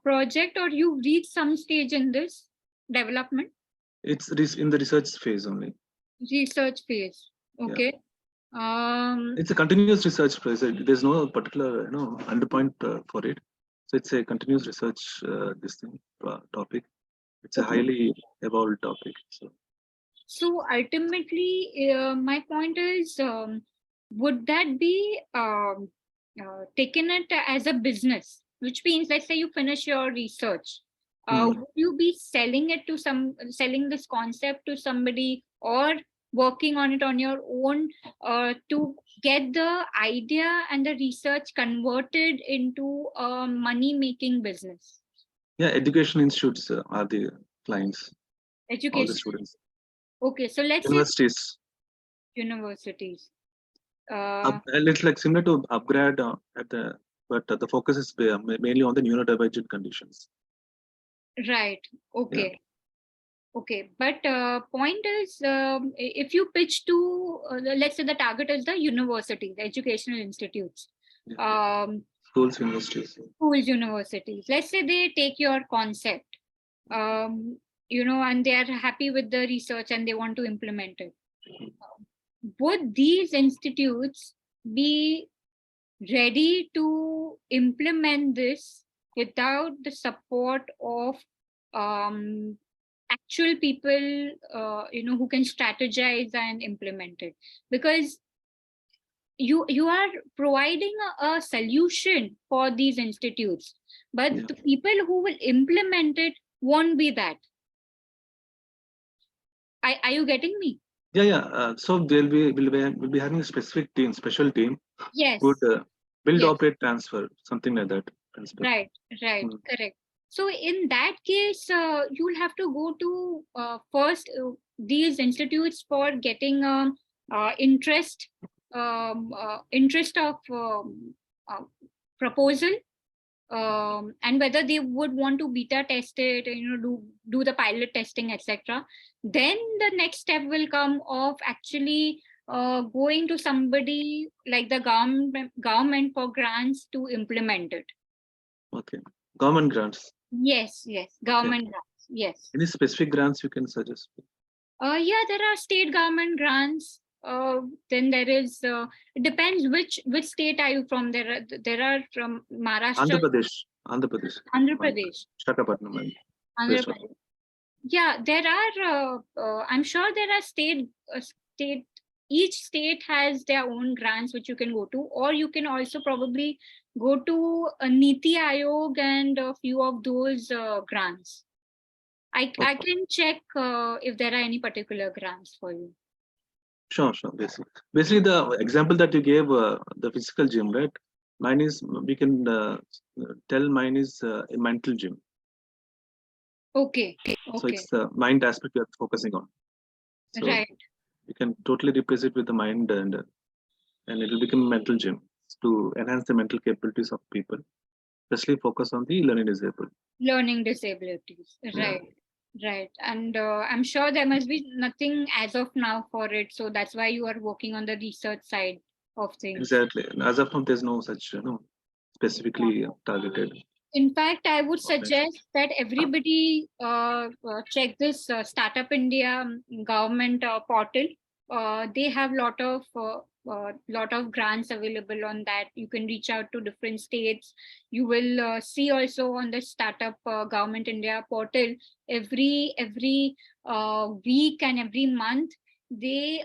project, or you reach some stage in this development? It's in the research phase only. Research phase. Okay. It's a continuous research phase. There's no particular endpoint for it. So it's a continuous research topic. It's a highly evolved topic. So ultimately, my point is, would that be taken it as a business? Which means, let's say you finish your research, would you be selling this concept to somebody, or working on it on your own to get the idea and the research converted into a money-making business? Yeah, education institutes are the clients. Education. All the students. Okay, so let's universities. say universities. It's like similar to upgrade but the focus is mainly on the neurodivergent conditions. Right. Okay. Yeah. Okay, but point is, if you pitch to, let's say the target is the universities, the educational institutes. Schools, universities. Schools, universities. Let's say they take your concept, and they are happy with the research and they want to implement it. Would these institutes be ready to implement this without the support of actual people, who can strategize and implement it? Because you are providing a solution for these institutes, but the people who will implement it won't be that. Are you getting me? Yeah. So we'll be having a special team. Yes. Would build, operate, transfer, something like that. Transfer. Right. Correct. So in that case, you'll have to go to first these institutes for getting interest of proposal, and whether they would want to beta test it, do the pilot testing, etc. Then the next step will come of actually going to somebody like the government for grants to implement it. Okay, government grants. Yes, government grants. Yes. Any specific grants you can suggest? Yeah, there are state government grants. Then there is. It depends which state are you from. There are from Maharashtra. Andhra Pradesh. Visakhapatnam. Andhra Pradesh. Yeah, there are. I'm sure there are state. Each state has their own grants which you can go to, or you can also probably go to a Niti Aayog and a few of those grants. I can check if there are any particular grants for you. Sure. Basically, the example that you gave, the physical gym, right? Mine is, we can tell mine is a mental gym. Okay. So it's the mind aspect we are focusing on. So right. You can totally replace it with the mind, and it will become a mental gym to enhance the mental capabilities of people, especially focus on the learning disabilities. Right. And I'm sure there must be nothing as of now for it. So that's why you are working on the research side of things. Exactly. As of now, there's no such, specifically targeted. In fact, I would suggest that everybody check this Startup India government portal. They have lot of grants available on that. You can reach out to different states. You will see also on the Startup Government India portal every week and every month they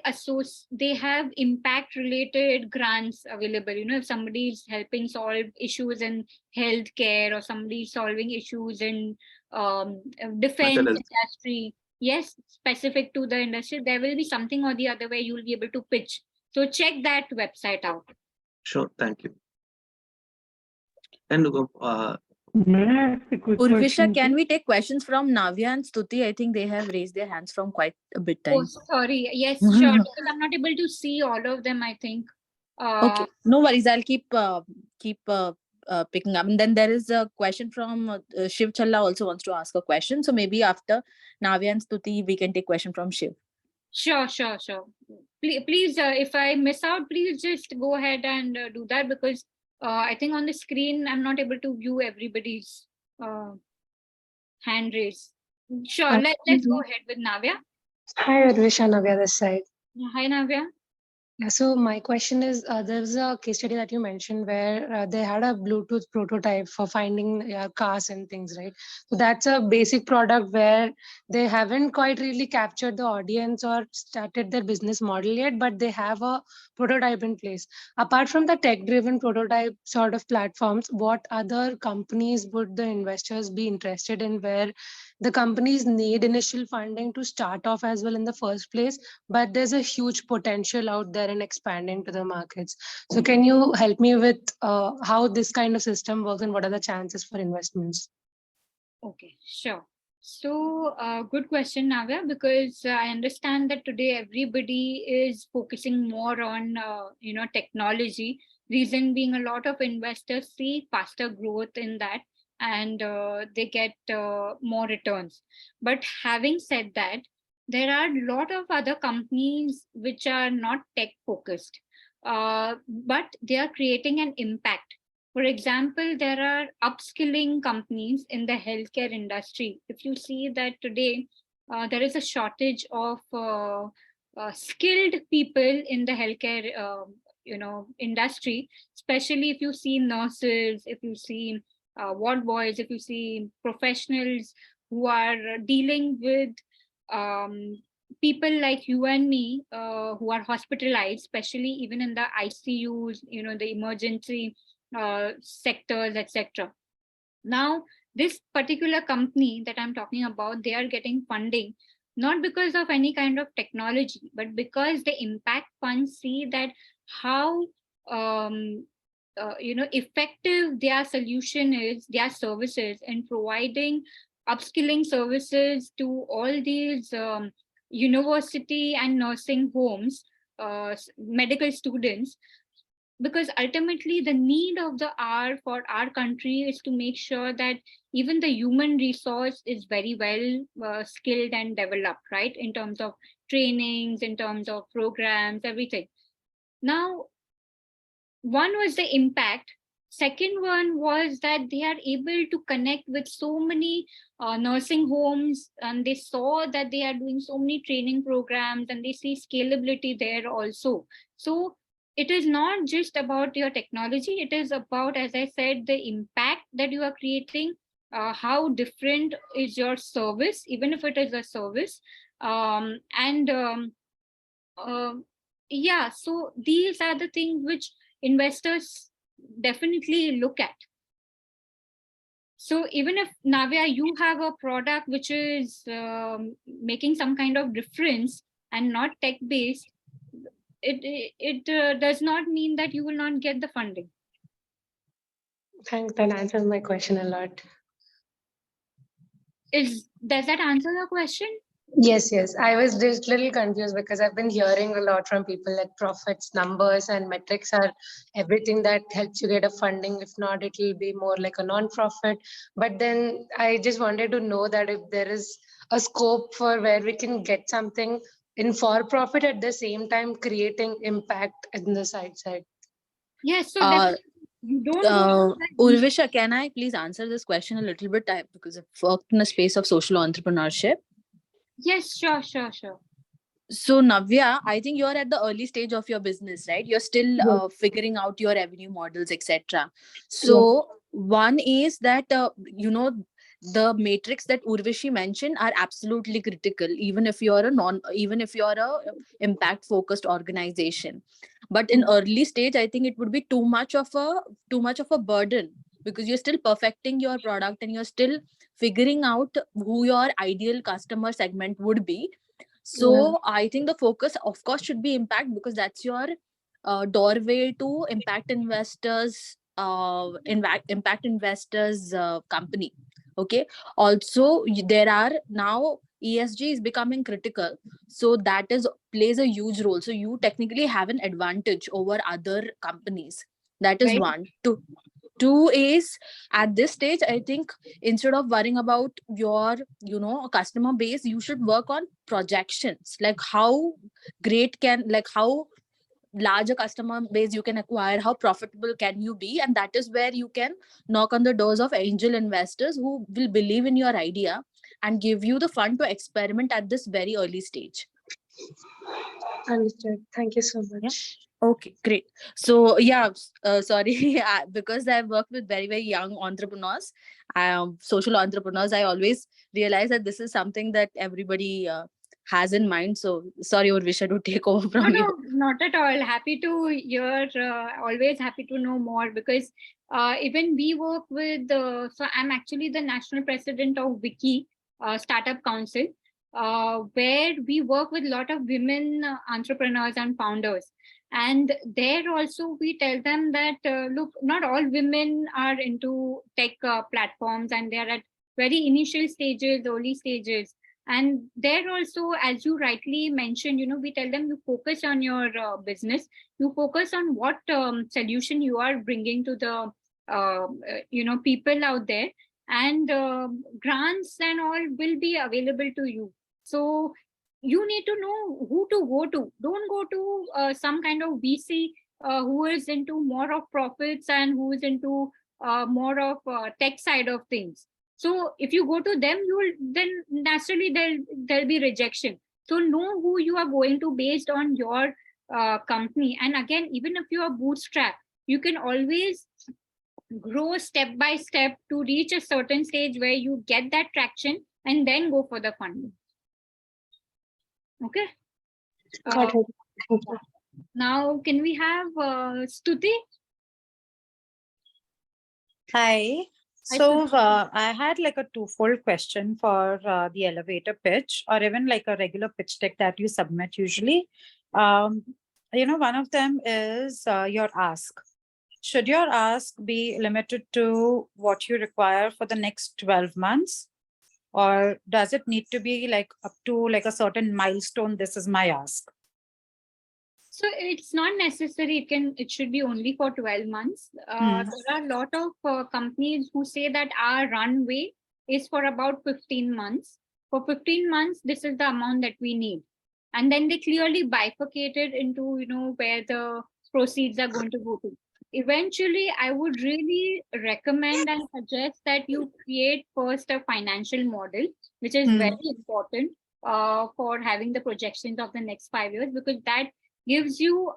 have impact related grants available. If somebody is helping solve issues in healthcare, or somebody is solving issues in defense industry, yes, specific to the industry, there will be something or the other where you will be able to pitch. So check that website out. Sure, thank you. And Urvisha, can we take questions from Navya and Stuti? I think they have raised their hands from quite a bit time. Oh, sorry. Yes, sure. Because I'm not able to see all of them, I think. Okay, no worries. I'll keep picking up. And then there is a question from Shiv Challa also wants to ask a question. So maybe after Navya and Stuti, we can take question from Shiv. Sure. Please, if I miss out, please just go ahead and do that, because I think on the screen I'm not able to view everybody's hand raised. Sure, let's go ahead with Navya. Hi, Urvisha, Navya this side. Hi, Navya. Yeah, so my question is, there was a case study that you mentioned where they had a Bluetooth prototype for finding cars and things, right? So that's a basic product where they haven't quite really captured the audience or started their business model yet, but they have a prototype in place. Apart from the tech-driven prototype sort of platforms, what other companies would the investors be interested in, where the companies need initial funding to start off as well in the first place, but there's a huge potential out there in expanding to the markets? So can you help me with how this kind of system works and what are the chances for investments? Okay, sure. So good question, Navya, because I understand that today everybody is focusing more on technology. Reason being, a lot of investors see faster growth in that, and they get more returns. But having said that, there are a lot of other companies which are not tech focused, but they are creating an impact. For example, there are upskilling companies in the healthcare industry. If you see that today, there is a shortage of skilled people in the healthcare industry, especially if you see nurses, if you see ward boys, if you see professionals who are dealing with people like you and me who are hospitalized, especially even in the ICUs, the emergency sectors, etc. Now, this particular company that I'm talking about, they are getting funding not because of any kind of technology, but because the impact funds see that how effective their solution is, their services, in providing upskilling services to all these university and nursing homes, medical students. Because ultimately the need of the hour for our country is to make sure that even the human resource is very well skilled and developed, right, in terms of trainings, in terms of programs, everything. Now, one was the impact. Second one was that they are able to connect with so many nursing homes, and they saw that they are doing so many training programs, and they see scalability there also. So it is not just about your technology, it is about, as I said, the impact that you are creating, how different is your service, even if it is a service. Yeah, so these are the things which investors definitely look at. So even if, Navya, you have a product which is making some kind of difference and not tech based, it does not mean that you will not get the funding. Thanks, that answers my question a lot. Does that answer your question? Yes. I was just a little confused because I've been hearing a lot from people that profits, numbers, and metrics are everything that helps you get a funding. If not, it will be more like a non-profit. But then I just wanted to know that if there is a scope for where we can get something in for profit at the same time creating impact in the side. Yes, so you don't Urvisha, can I please answer this question a little bit? Because I've worked in a space of social entrepreneurship. Yes, sure. So Navya, I think you're at the early stage of your business, right? You're still figuring out your revenue models, etc. So one is that the matrix that Urvishi mentioned are absolutely critical, even if you're a impact focused organization. But in early stage, I think it would be too much of a burden, because you're still perfecting your product and you're still figuring out who your ideal customer segment would be. So I think the focus, of course, should be impact, because that's your doorway to impact investors, company. Okay. Also, there are now ESG is becoming critical. So that is plays a huge role. So you technically have an advantage over other companies. That is Right. one. Two is, at this stage, I think instead of worrying about your customer base, you should work on projections, like how how large a customer base you can acquire, how profitable can you be, and that is where you can knock on the doors of angel investors who will believe in your idea and give you the fund to experiment at this very early stage. Understood. Thank you so Yeah. much. Okay, great. So yeah, sorry, because I work with very, very young entrepreneurs, social entrepreneurs, I always realize that this is something that everybody has in mind. So sorry, Urvisha, to take over from you. No, not at all. Happy to hear, always happy to know more, because even we work with, so I'm actually the national president of WICCI, Startup Council, where we work with a lot of women entrepreneurs and founders. And there also we tell them that, look, not all women are into tech platforms, and they are at very initial stages, early stages. And there also, as you rightly mentioned, we tell them, you focus on your business, you focus on what solution you are bringing to the people out there, and grants and all will be available to you. So you need to know who to go to. Don't go to some kind of VC who is into more of profits and who is into more of tech side of things. So if you go to them, then naturally there'll be rejection. So know who you are going to based on your company. And again, even if you are bootstrap, you can always grow step by step to reach a certain stage where you get that traction and then go for the funding. Okay. Got it. Thank you. Now, can we have Stuti? Hi. So I had like a twofold question for the elevator pitch, or even like a regular pitch deck that you submit usually. One of them is your ask. Should your ask be limited to what you require for the next 12 months? Or does it need to be like up to like a certain milestone? This is my ask. So it's not necessary. It should be only for 12 months. There are a lot of companies who say that our runway is for about 15 months. For 15 months, this is the amount that we need. And then they clearly bifurcated into, where the proceeds are going to go to. Eventually, I would really recommend and suggest that you create first a financial model, which is very important for having the projections of the next 5 years, because that gives you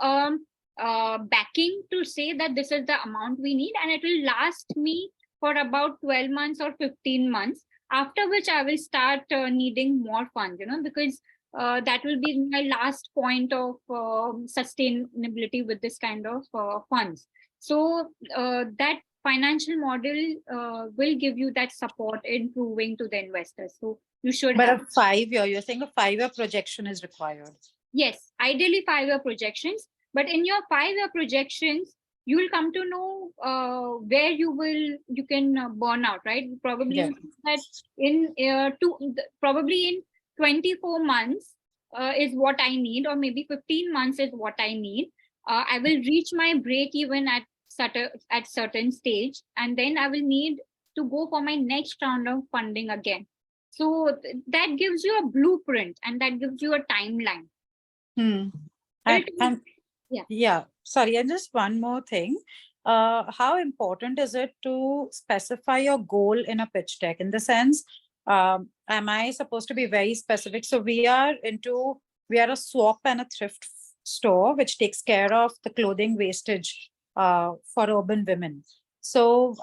backing to say that this is the amount we need, and it will last me for about 12 months or 15 months, after which I will start needing more funds, because that will be my last point of sustainability with this kind of funds. So that financial model will give you that support in proving to the investors. So you should But have a 5-year, you're saying a 5-year projection is required. Yes, ideally 5-year projections. But in your 5-year projections, you will come to know where you can burn out, right? Probably Yeah. that in probably in 24 months is what I need, or maybe 15 months is what I need. I will reach my break even at certain stage, and then I will need to go for my next round of funding again. So that gives you a blueprint, and that gives you a timeline. Yeah. Sorry, and just one more thing. How important is it to specify your goal in a pitch deck? In the sense, am I supposed to be very specific? So we are a swap and a thrift store, which takes care of the clothing wastage for urban women. So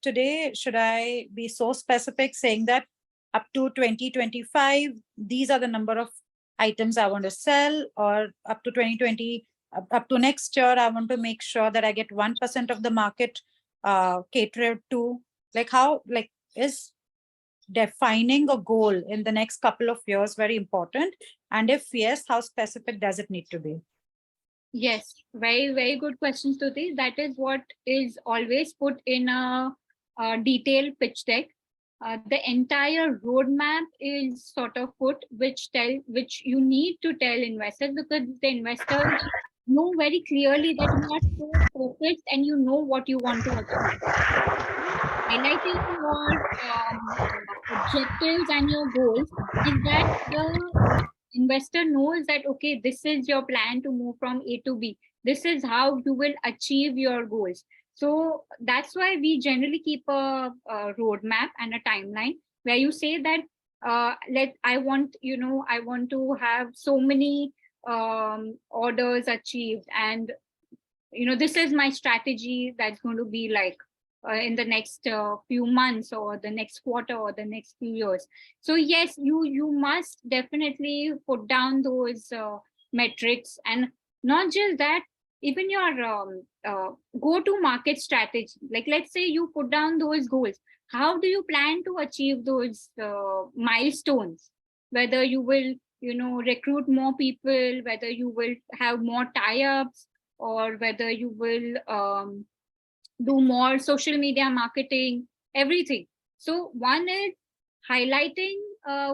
today, should I be so specific, saying that up to 2025, these are the number of items I want to sell, or up to 2020, up to next year, I want to make sure that I get 1% of the market catered to? Like, how, like, is defining a goal in the next couple of years very important? And if yes, how specific does it need to be? Yes, very, very good question, Stuti. That is what is always put in a detailed pitch deck. the entire roadmap is sort of put, which you need to tell investors, because the investors know very clearly that you are so focused and you know what you want to achieve. Highlighting your objectives and your goals is that the investor knows that, okay, this is your plan to move from A to B. This is how you will achieve your goals. So that's why we generally keep a roadmap and a timeline where you say that I want to have so many orders achieved, and this is my strategy that's going to be like in the next few months or the next quarter or the next few years. So yes, you must definitely put down those metrics, and not just that, even your go to market strategy. Like, let's say you put down those goals, how do you plan to achieve those milestones? Whether you will recruit more people, whether you will have more tie-ups, or whether you will do more social media marketing, everything. So one is highlighting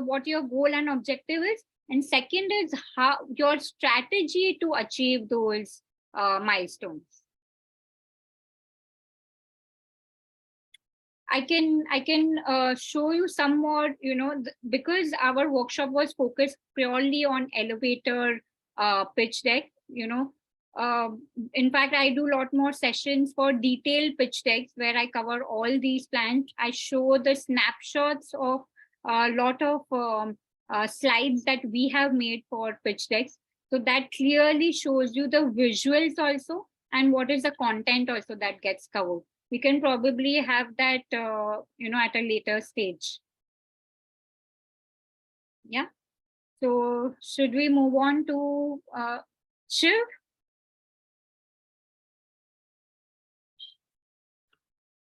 what your goal and objective is, and second is how your strategy to achieve those milestones. I can show you some more, because our workshop was focused purely on elevator pitch deck, in fact, I do a lot more sessions for detailed pitch decks where I cover all these plans. I show the snapshots of a lot of slides that we have made for pitch decks. So that clearly shows you the visuals also, and what is the content also that gets covered. We can probably have that, at a later stage. Yeah. So should we move on to Shiv?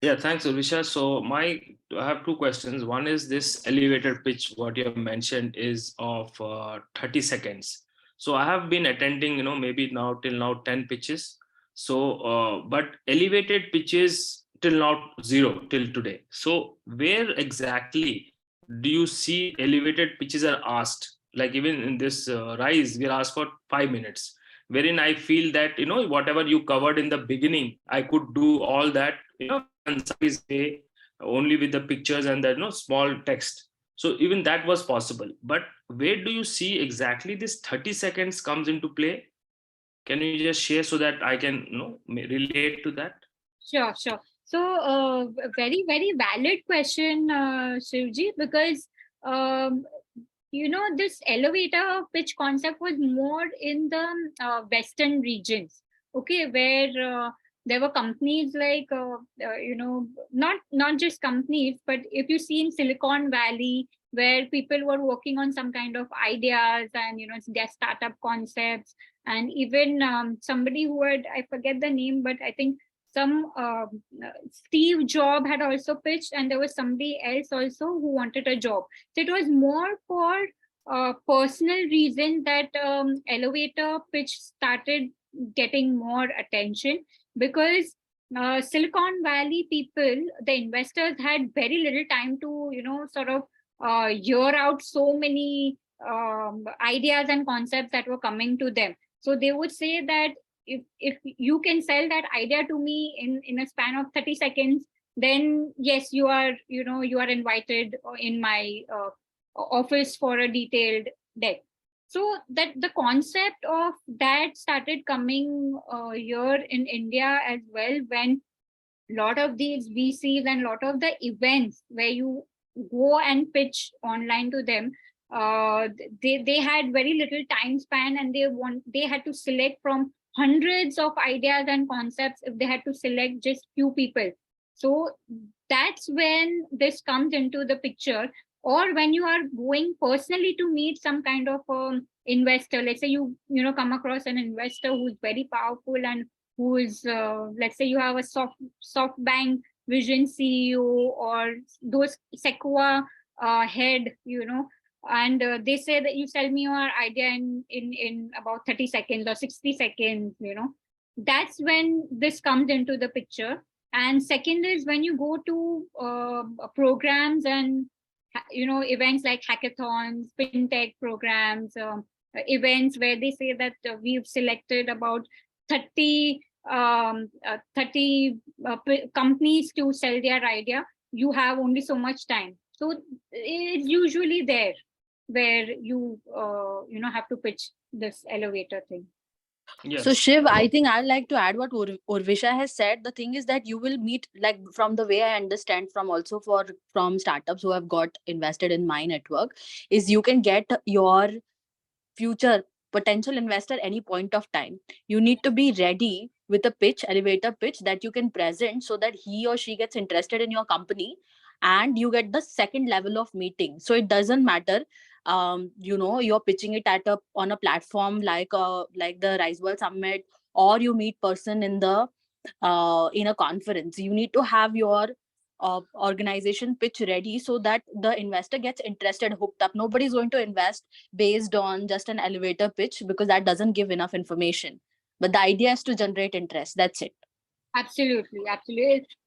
Yeah, thanks, Urvisha. So I have two questions. One is this elevator pitch, what you have mentioned is of 30 seconds. So I have been attending, maybe till now 10 pitches. So, but elevated pitches till now 0 till today. So where exactly do you see elevated pitches are asked? Like even in this Rise, we're asked for 5 minutes, wherein I feel that, whatever you covered in the beginning, I could do all that, concise way, only with the pictures and the small text. So even that was possible. But where do you see exactly this 30 seconds comes into play? Can you just share so that I can relate to that? Sure. So very, very valid question, Shivji, because this elevator pitch concept was more in the Western regions, okay, where there were companies like, not just companies, but if you see in Silicon Valley, where people were working on some kind of ideas and, their startup concepts, and even somebody who had, I forget the name, but I think some Steve Jobs had also pitched, and there was somebody else also who wanted a job. So it was more for personal reasons that elevator pitch started getting more attention, because Silicon Valley people, the investors, had very little time to, sort of hear out so many ideas and concepts that were coming to them. So they would say that if you can sell that idea to me in a span of 30 seconds, then yes, you are invited in my office for a detailed deck. So that the concept of that started coming here in India as well, when a lot of these VCs and a lot of the events where you go and pitch online to them, they had very little time span, and they had to select from hundreds of ideas and concepts if they had to select just few people. So that's when this comes into the picture. Or when you are going personally to meet some kind of investor, let's say you come across an investor who's very powerful and who is, let's say you have a SoftBank Vision CEO or those Sequoia head, and they say that you sell me your idea in about 30 seconds or 60 seconds, that's when this comes into the picture. And second is when you go to programs and events like hackathons, fintech programs, events where they say that we've selected about 30 companies to sell their idea. You have only so much time, so it's usually there where you have to pitch this elevator thing. Yes. So Shiv, I think I'd like to add what Urvisha has said. The thing is that you will meet, like from the way I understand from startups who have got invested in my network, is you can get your future potential investor any point of time. You need to be ready with a pitch, elevator pitch that you can present so that he or she gets interested in your company and you get the second level of meeting. So it doesn't matter you're pitching it on a platform like the Rise World Summit, or you meet person in a conference. You need to have your organization pitch ready so that the investor gets interested, hooked up. Nobody's going to invest based on just an elevator pitch because that doesn't give enough information. But the idea is to generate interest. That's it. Absolutely.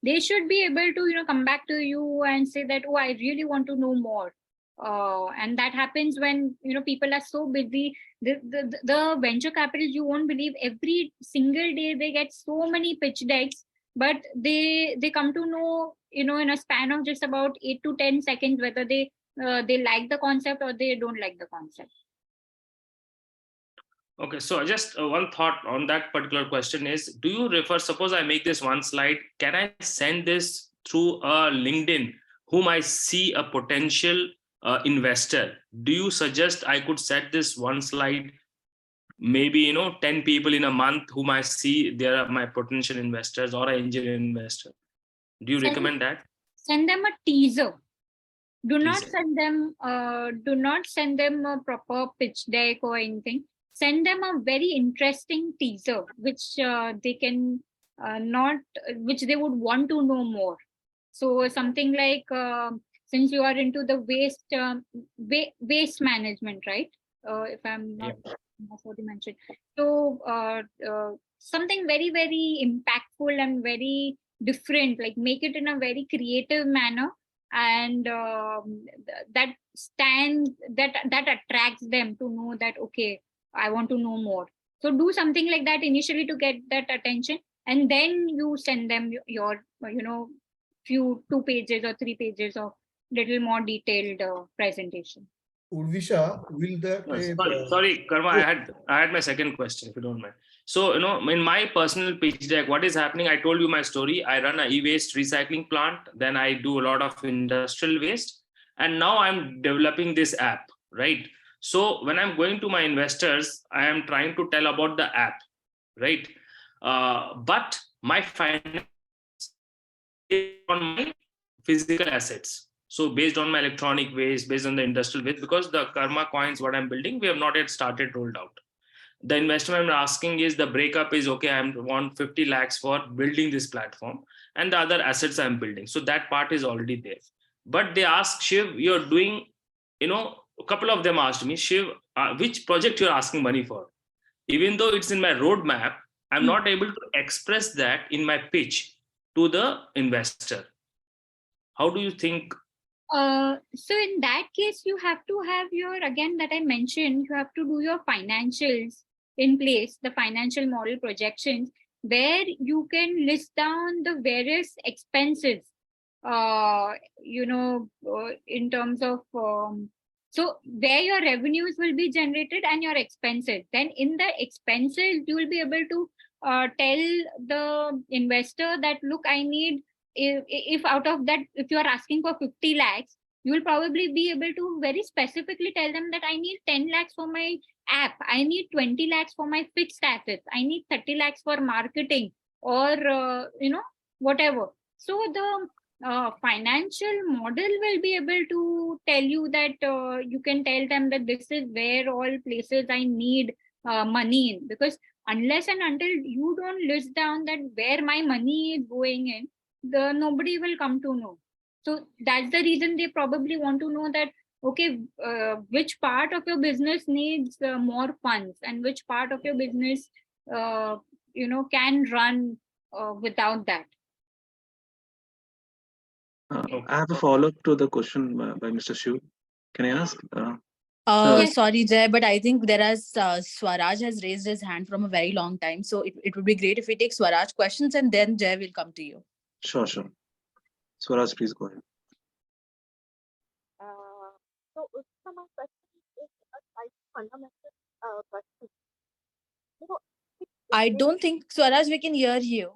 They should be able to come back to you and say that, oh, I really want to know more. And that happens when people are so busy. The venture capital, you won't believe, every single day they get so many pitch decks, but they come to know in a span of just about 8 to 10 seconds whether they like the concept or they don't like the concept. Okay, so just one thought on that particular question is, do you refer, suppose I make this one slide, can I send this through a LinkedIn whom I see a potential investor? Do you suggest I could set this one slide, maybe 10 people in a month whom I see they are my potential investors or an angel investor? Do you recommend that? Send them a teaser. Do not send them a proper pitch deck or anything. Send them a very interesting teaser which they can which they would want to know more. So something like since you are into the waste management, right? If I'm not, that's what you mentioned. So something very, very impactful and very different, like make it in a very creative manner, and that attracts them to know that, okay, I want to know more. So do something like that initially to get that attention, and then you send them your 2 pages or 3 pages of little more detailed presentation. Urvisha, will that sorry, Karma, I had my second question, if you don't mind. So, in my personal pitch deck, what is happening? I told you my story. I run an e-waste recycling plant. Then I do a lot of industrial waste. And now I'm developing this app, right? So when I'm going to my investors, I am trying to tell about the app, right? But my finance is on my physical assets. So based on my electronic waste, based on the industrial waste, because the Karma coins, what I'm building, we have not yet started rolled out. The investment I'm asking is the breakup is, okay, I want 50 lakhs for building this platform and the other assets I'm building. So that part is already there. But they ask, Shiv, you're doing, a couple of them asked me, Shiv, which project you're asking money for? Even though it's in my roadmap, I'm not able to express that in my pitch to the investor. How do you think? So in that case, you have to have again, that I mentioned, you have to do your financials in place, the financial model projections, where you can list down the various expenses, in terms of, so where your revenues will be generated and your expenses. Then in the expenses, you will be able to tell the investor that, look, I need, if out of that, if you are asking for 50 lakhs, you will probably be able to very specifically tell them that I need 10 lakhs for my app, I need 20 lakhs for my fixed assets, I need 30 lakhs for marketing, or whatever. So the financial model will be able to tell you that you can tell them that this is where all places I need money in, because unless and until you don't list down that where my money is going in, nobody will come to know. So that's the reason they probably want to know that, okay, which part of your business needs more funds and which part of your business can run without that. I have a follow-up to the question by Mr. Shiv. Can I ask? Yes. Sorry, Jay, but I think there is Swaraj has raised his hand from a very long time. So it would be great if we take Swaraj questions and then Jay will come to you. Sure. Swaraj, please go ahead. So my question is a quite fundamental question. I don't think, Swaraj, we can hear you.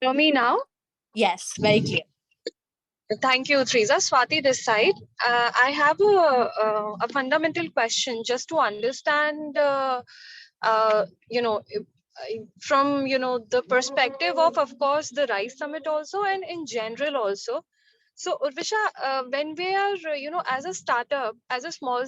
Hear me now? Yes, very clear. Thank you, Teresa. Swati this side. I have a fundamental question just to understand, from, the perspective of course, the Rice Summit also and in general also. So, Urvisha, when we are, as a startup, as a small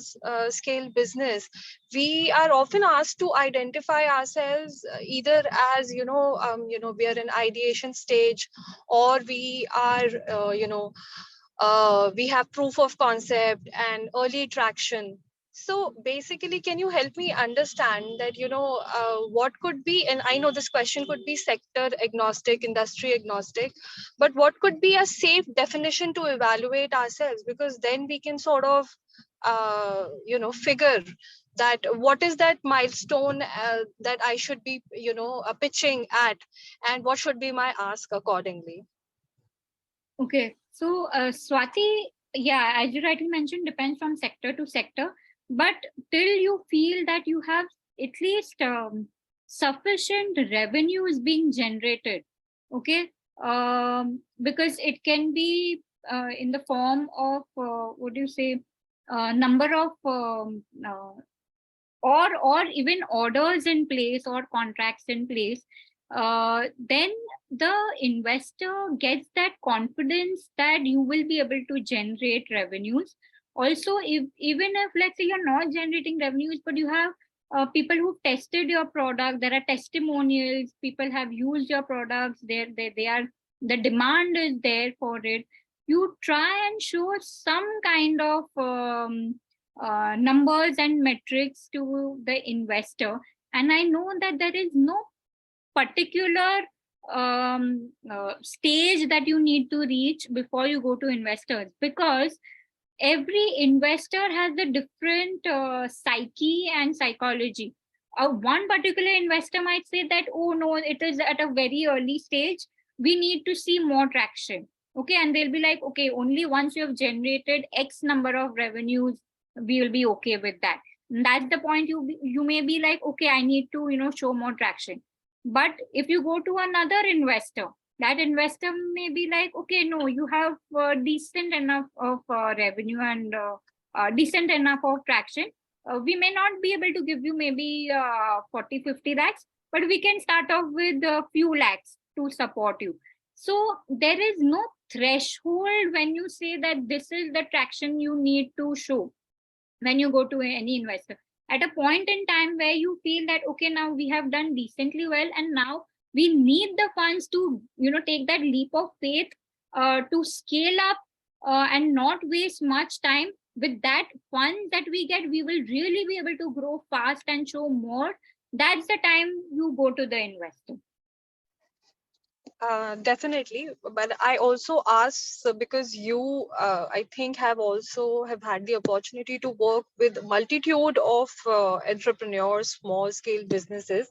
scale business, we are often asked to identify ourselves either as, we are in ideation stage, or we are, we have proof of concept and early traction. So basically, can you help me understand that, what could be, and I know this question could be sector agnostic, industry agnostic, but what could be a safe definition to evaluate ourselves? Because then we can sort of, figure that what is that milestone that I should be, pitching at, and what should be my ask accordingly. Okay, so Swati, yeah, as you rightly mentioned, depends from sector to sector. But till you feel that you have at least sufficient revenues being generated, okay, because it can be in the form of what do you say, number of or even orders in place or contracts in place, then the investor gets that confidence that you will be able to generate revenues. Also, even if, let's say, you're not generating revenues, but you have people who tested your product, there are testimonials, people have used your products, they are, the demand is there for it. You try and show some kind of numbers and metrics to the investor. And I know that there is no particular stage that you need to reach before you go to investors, because every investor has a different psyche and psychology. One particular investor might say that, oh no, it is at a very early stage, we need to see more traction. Okay, and they'll be like, okay, only once you have generated X number of revenues, we will be okay with that. And that's the point. You may be like, okay, I need to, show more traction. But if you go to another investor, that investor may be like, okay, no, you have decent enough of revenue and decent enough of traction. We may not be able to give you maybe 40-50 lakhs, but we can start off with a few lakhs to support you. So there is no threshold when you say that this is the traction you need to show when you go to any investor. At a point in time where you feel that, okay, now we have done decently well, and now we need the funds to, take that leap of faith to scale up and not waste much time. With that funds that we get, we will really be able to grow fast and show more. That's the time you go to the investor. Definitely, but I also ask because you, I think, have had the opportunity to work with multitude of entrepreneurs, small scale businesses.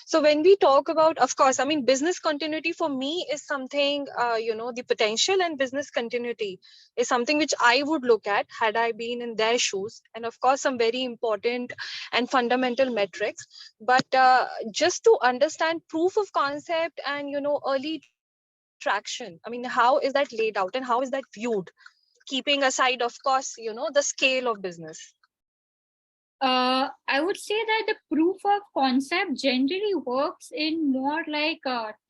So when we talk about, of course, I mean, business continuity for me is something, the potential and business continuity is something which I would look at had I been in their shoes, and of course, some very important and fundamental metrics. But just to understand proof of concept and early traction, I mean, how is that laid out and how is that viewed, keeping aside, of course, the scale of business? I would say that the proof of concept generally works in more like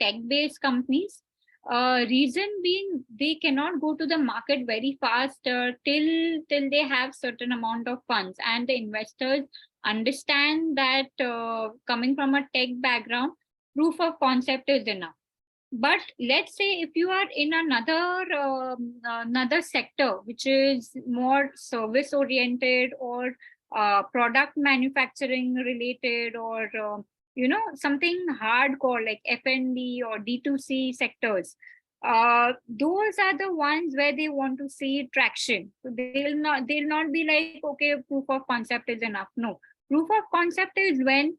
tech-based companies. Reason being, they cannot go to the market very fast till they have certain amount of funds, and the investors understand that coming from a tech background, proof of concept is enough. But let's say if you are in another sector which is more service oriented or product manufacturing related, or something hardcore like F&B or D2C sectors, those are the ones where they want to see traction. So they'll not be like, okay, proof of concept is enough. No, proof of concept is when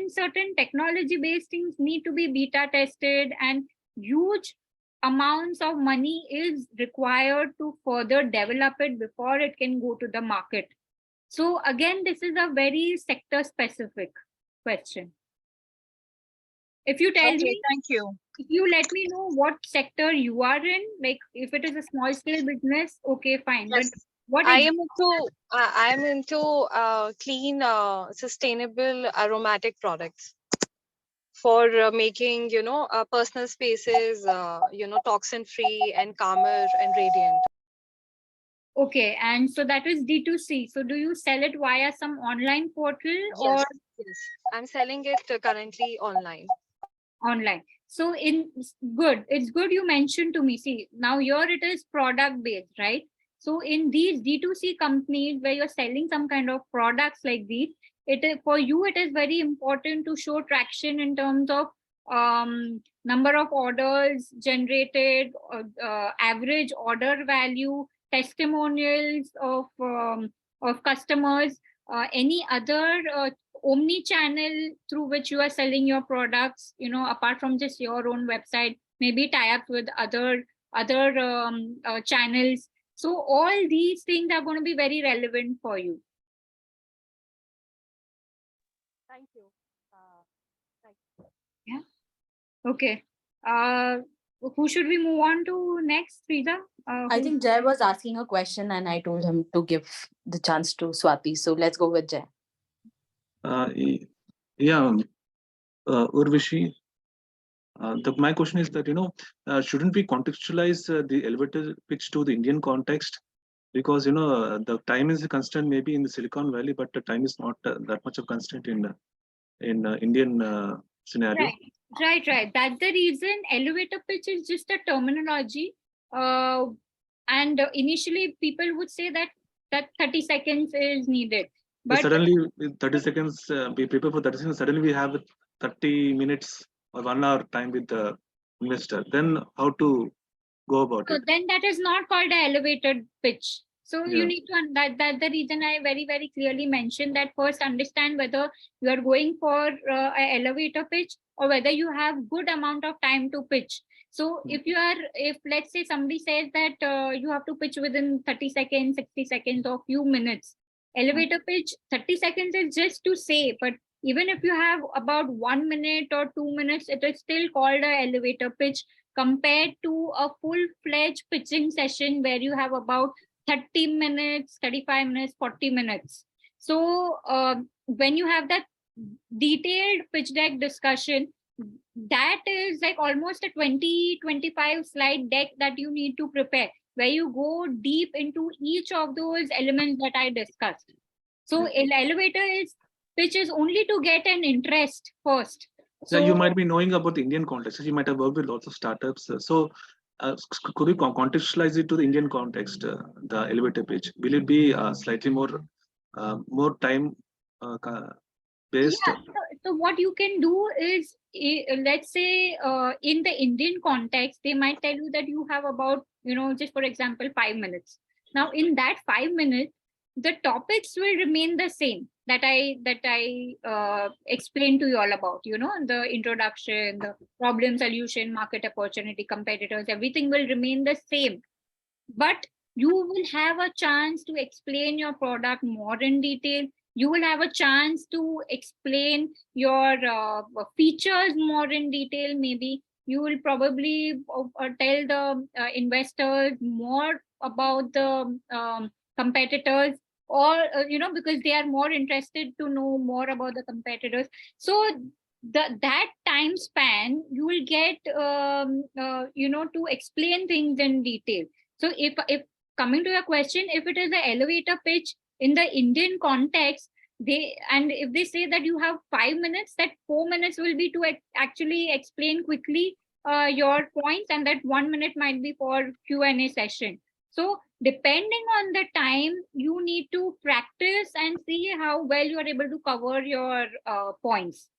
certain technology based things need to be beta tested and huge amounts of money is required to further develop it before it can go to the market. So again, this is a very sector specific question. If you tell me, thank you. If you let me know what sector you are in, like if it is a small scale business, okay, fine. Yes. But what I am into clean, sustainable aromatic products for making, personal spaces, toxin free and calmer and radiant. Okay, and so that is D2C. So do you sell it via some online portal or Yes, I'm selling it currently online. online? So it's good you mentioned to me. See, now here it is product based, right? So in these D2C companies where you're selling some kind of products like these, it is for you, it is very important to show traction in terms of number of orders generated, average order value, testimonials of customers, any other omni-channel through which you are selling your products, apart from just your own website, maybe tie up with other channels. So all these things are going to be very relevant for you. Thank you. Yeah. Okay. Who should we move on to next, Friza? I think Jay was asking a question and I told him to give the chance to Swati. So let's go with Jay. Urvishi, my question is that, shouldn't we contextualize the elevator pitch to the Indian context? Because, the time is a constant maybe in the Silicon Valley, but the time is not that much of constant in Indian scenario. Right. That's the reason elevator pitch is just a terminology. And initially people would say that 30 seconds is needed. But suddenly 30 seconds, we prepare for 30 seconds, suddenly we have 30 minutes or 1 hour time with the investor. Then how to go about it? Then that is not called an elevated pitch. So you need to, that's the reason I very, very clearly mentioned that first understand whether you are going for an elevator pitch or whether you have good amount of time to pitch. So if let's say somebody says that you have to pitch within 30 seconds, 60 seconds or few minutes, elevator pitch, 30 seconds is just to say, but even if you have about 1 minute or 2 minutes, it is still called an elevator pitch compared to a full-fledged pitching session where you have about 30 minutes, 35 minutes, 40 minutes. So when you have that detailed pitch deck discussion, that is like almost a 20-25 slide deck that you need to prepare, where you go deep into each of those elements that I discussed. So elevator pitch is only to get an interest first. So you might be knowing about the Indian context. You might have worked with lots of startups. So could you contextualize it to the Indian context, the elevator pitch? Will it be slightly more time based? Yeah, so what you can do is, let's say in the Indian context, they might tell you that you have about, just for example, 5 minutes. Now in that 5 minutes, the topics will remain the same that I explained to you all about, the introduction, the problem solution, market opportunity, competitors, everything will remain the same. But you will have a chance to explain your product more in detail. You will have a chance to explain your features more in detail. Maybe you will probably tell the investors more about the competitors, or because they are more interested to know more about the competitors. So that time span you will get to explain things in detail. So if coming to your question, if it is an elevator pitch in the Indian context, if they say that you have 5 minutes, that 4 minutes will be to actually explain quickly your points, and that 1 minute might be for Q&A session. So depending on the time, you need to practice and see how well you are able to cover your points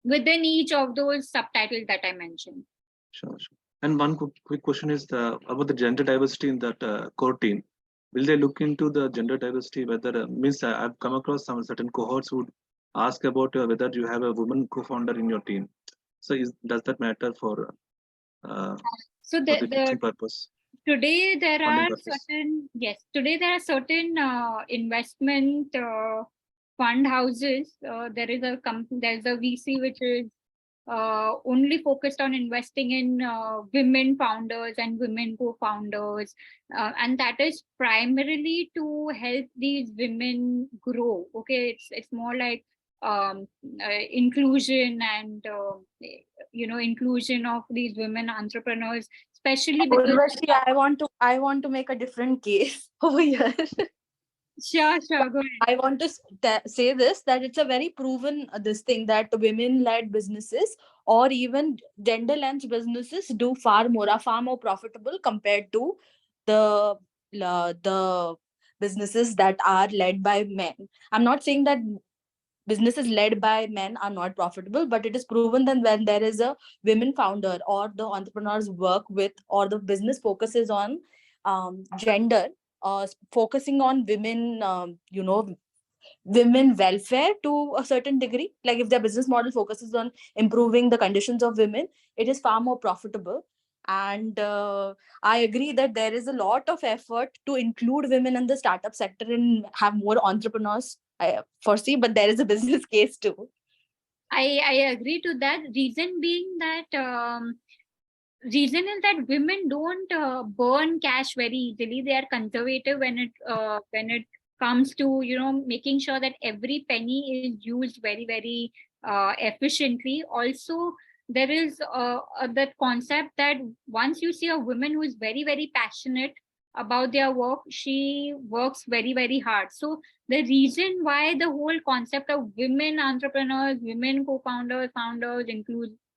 within each of those subtitles that I mentioned. Sure. And one quick question is about the gender diversity in that core team. Will they look into the gender diversity? Whether I've come across some certain cohorts who ask about whether you have a woman co-founder in your team. So does that matter for So the pitching purpose? Today there Funding are purpose. certain investment fund houses. There is a company, there's a VC which is only focused on investing in women founders and women co-founders, and that is primarily to help these women grow. Okay, it's more like inclusion and inclusion of these women entrepreneurs, especially because Urvashi, I want to make a different case over here. Sure, go ahead. I want to say this, that it's a very proven this thing that women-led businesses or even gender-led businesses do far more profitable compared to the businesses that are led by men. I'm not saying that businesses led by men are not profitable, but it is proven that when there is a women founder or the entrepreneurs work with, or the business focuses on gender, focusing on women, women welfare to a certain degree. Like if their business model focuses on improving the conditions of women, it is far more profitable. And I agree that there is a lot of effort to include women in the startup sector and have more entrepreneurs, I foresee, but there is a business case too. I agree to that. Reason being that reason is that women don't burn cash very easily. They are conservative when it comes to making sure that every penny is used very, very efficiently. Also, there is that concept that once you see a woman who is very, very passionate about their work, she works very, very hard. So the reason why the whole concept of women entrepreneurs, women co-founders, founders,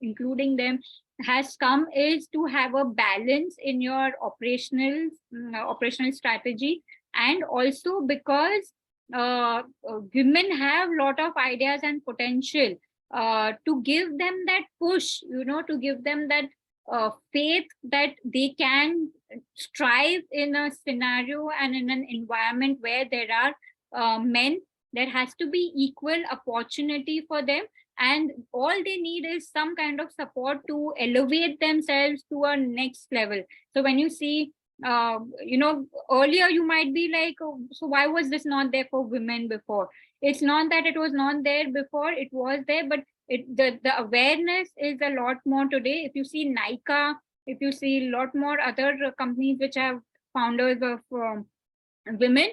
including them, has come is to have a balance in your operational strategy, and also because women have a lot of ideas and potential, to give them that push, to give them that faith that they can strive in a scenario and in an environment where there are men. There has to be equal opportunity for them, and all they need is some kind of support to elevate themselves to a next level. So when you see earlier you might be like, oh, so why was this not there for women before? It's not that it was not there before, it was there, but the awareness is a lot more today. If you see Nykaa, if you see a lot more other companies which have founders of women,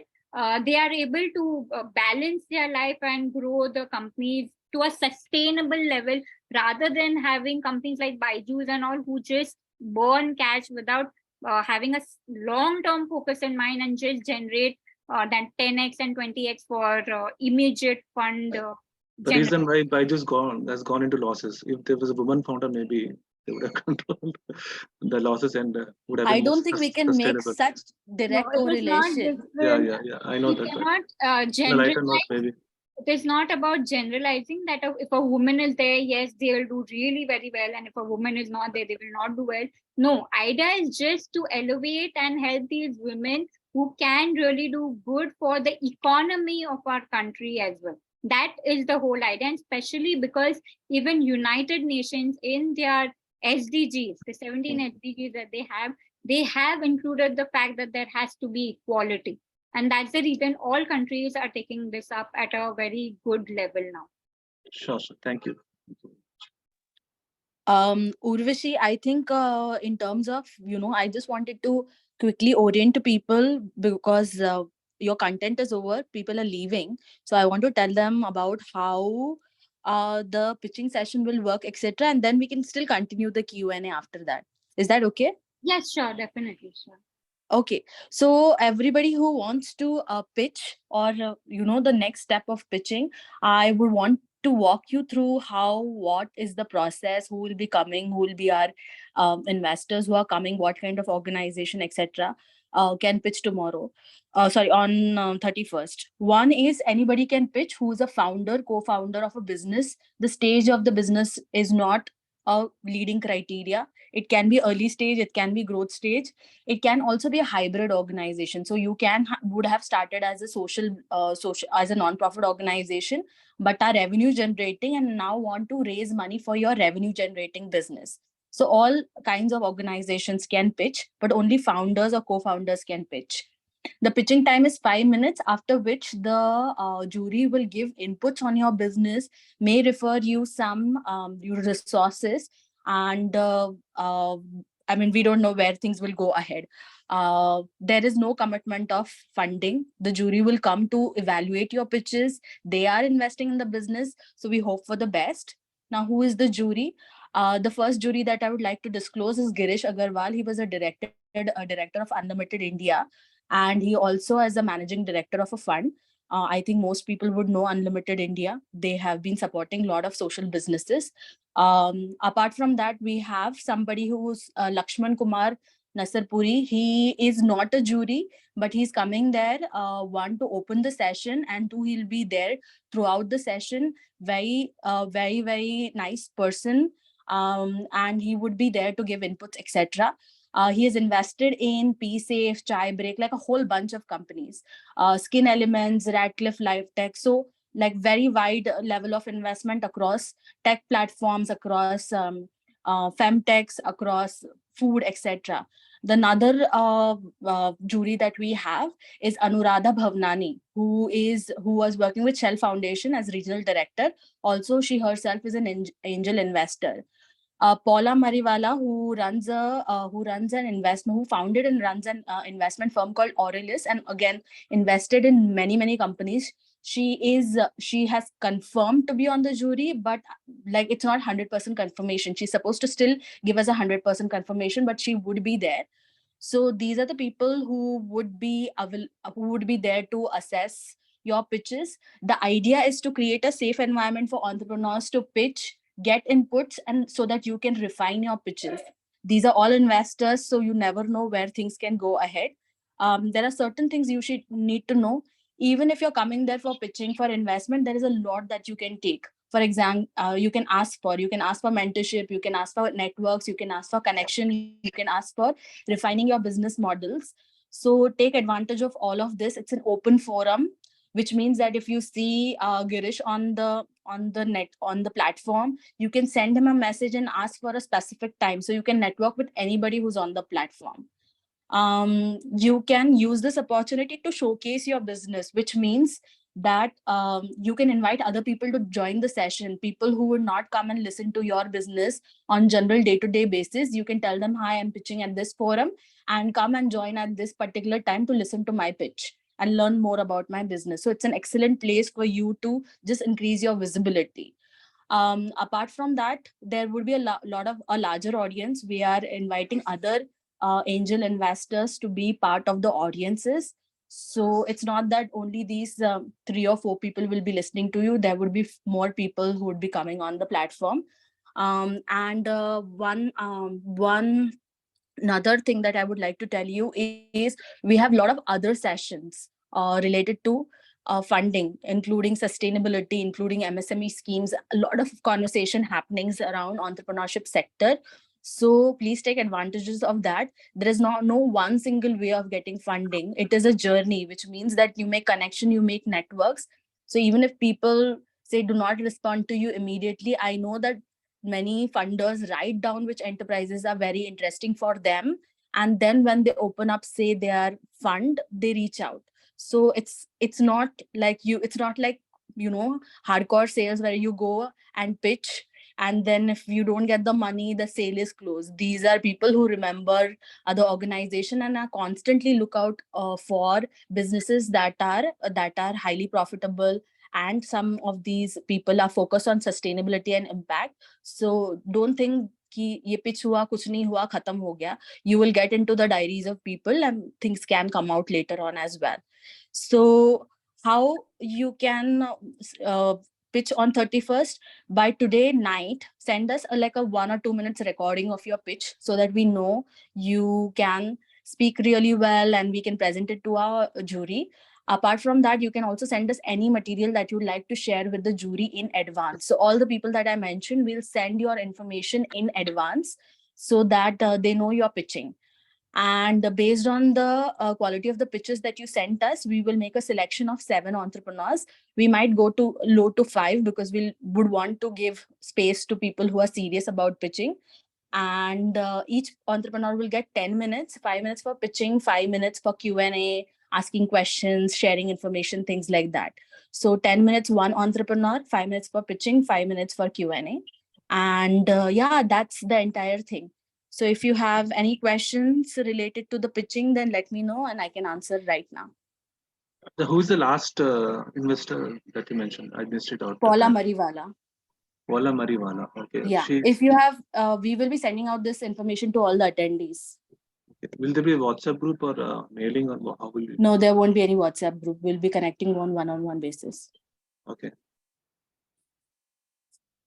they are able to balance their life and grow the companies to a sustainable level, rather than having companies like Byju's and all who just burn cash without having a long-term focus in mind and just generate that 10x and 20x for immediate fund. The reason why Byju's has gone into losses. If there was a woman founder, maybe they would have controlled the losses and would have. I don't think we can make such direct correlation. Yeah. I know that. Cannot generalize. Maybe. It is not about generalizing that if a woman is there, yes, they will do really very well, and if a woman is not there, they will not do well. No, idea is just to elevate and help these women who can really do good for the economy of our country as well. That is the whole idea, and especially because even United Nations in their SDGs, the 17 SDGs that they have included the fact that there has to be equality. And that's the reason all countries are taking this up at a very good level now. Sure. Thank you. Urvashi, I think in terms of, I just wanted to quickly orient to people, because your content is over, people are leaving. So I want to tell them about how the pitching session will work, etc. And then we can still continue the Q&A after that. Is that okay? Yes, sure, definitely, sure. Okay, so everybody who wants to pitch, or the next step of pitching, I would want to walk you through what is the process, who will be coming, who will be our investors who are coming, what kind of organization, etc. Can pitch tomorrow. On 31st. One is anybody can pitch who's a founder, co-founder of a business. The stage of the business is not a leading criteria. It can be early stage, it can be growth stage, it can also be a hybrid organization. So you would have started as a social as a non-profit organization, but are revenue generating and now want to raise money for your revenue generating business. So all kinds of organizations can pitch, but only founders or co-founders can pitch. The pitching time is 5 minutes, after which the jury will give inputs on your business, may refer you some your resources, and I mean, we don't know where things will go ahead. There is no commitment of funding. The jury will come to evaluate your pitches. They are investing in the business, so we hope for the best. Now, who is the jury? The first jury that I would like to disclose is Girish Agarwal. He was a director of Unlimited India, and he also is a managing director of a fund. I think most people would know Unlimited India. They have been supporting a lot of social businesses. Apart from that, we have somebody who's Lakshman Kumar Nasarpuri. He is not a jury, but he's coming there, one, to open the session, and two, he'll be there throughout the session. Very nice person. And he would be there to give inputs, etc. He has invested in PSafe, Chai Break, like a whole bunch of companies, Skin Elements, Radcliffe Life Tech. So like very wide level of investment across tech platforms, across femtechs, across food, etc. The another jury that we have is Anuradha Bhavnani, who was working with Shell Foundation as regional director. Also, she herself is an angel investor. Paula Mariwala, who founded and runs an investment firm called Aurelis, and again invested in many companies. She has confirmed to be on the jury, but like it's not 100% confirmation. She's supposed to still give us 100% confirmation, but she would be there. So these are the people who would be there to assess your pitches. The idea is to create a safe environment for entrepreneurs to pitch, get inputs, and so that you can refine your pitches. These are all investors, so you never know where things can go ahead. There are certain things you should need to know. Even if you're coming there for pitching for investment, there is a lot that you can take. For example, you can ask for mentorship, you can ask for networks, you can ask for connection, you can ask for refining your business models. So take advantage of all of this. It's an open forum, which means that if you see Girish on the platform, you can send him a message and ask for a specific time, so you can network with anybody who's on the platform. You can use this opportunity to showcase your business, which means that you can invite other people to join the session. People who would not come and listen to your business on general day-to-day basis, you can tell them, hi, I'm pitching at this forum, and come and join at this particular time to listen to my pitch and learn more about my business. So it's an excellent place for you to just increase your visibility. Apart from that, there would be a larger audience. We are inviting other angel investors to be part of the audiences. So it's not that only these 3 or 4 people will be listening to you. There would be more people who would be coming on the platform. And one another thing that I would like to tell you is we have a lot of other sessions related to funding, including sustainability, including MSME schemes, a lot of conversation happenings around entrepreneurship sector. So please take advantages of that. There is no one single way of getting funding. It is a journey, which means that you make connection, you make networks. So even if people say do not respond to you immediately, I know that many funders write down which enterprises are very interesting for them, and then when they open up, say, their fund, they reach out. So it's not like hardcore sales where you go and pitch, and then if you don't get the money, the sale is closed. These are people who remember other organization and are constantly look out for businesses that are highly profitable, and some of these people are focused on sustainability and impact. So don't think कि ये pitch हुआ कुछ नहीं हुआ खत्म हो गया. You will get into the diaries of people and things can come out later on as well. So how you can pitch on 31st? By today night, send us a 1 or 2 minutes recording of your pitch so that we know you can speak really well and we can present it to our jury. Apart from that, you can also send us any material that you'd like to share with the jury in advance. So all the people that I mentioned will send your information in advance so that they know you're pitching. And based on the quality of the pitches that you sent us, we will make a selection of 7 entrepreneurs. We might go to low to 5 because we would want to give space to people who are serious about pitching. And each entrepreneur will get 10 minutes, 5 minutes for pitching, 5 minutes for Q&A, asking questions, sharing information, things like that. So 10 minutes, one entrepreneur, 5 minutes for pitching, 5 minutes for Q&A. And yeah, that's the entire thing. So if you have any questions related to the pitching, then let me know and I can answer right now. Who is the last investor that you mentioned? I missed it out. Paula Mariwala. Paula Mariwala. Okay. Yeah. If you have, we will be sending out this information to all the attendees. Okay. Will there be a WhatsApp group or mailing, or how will you? No, there won't be any WhatsApp group. We'll be connecting on one-on-one basis. Okay.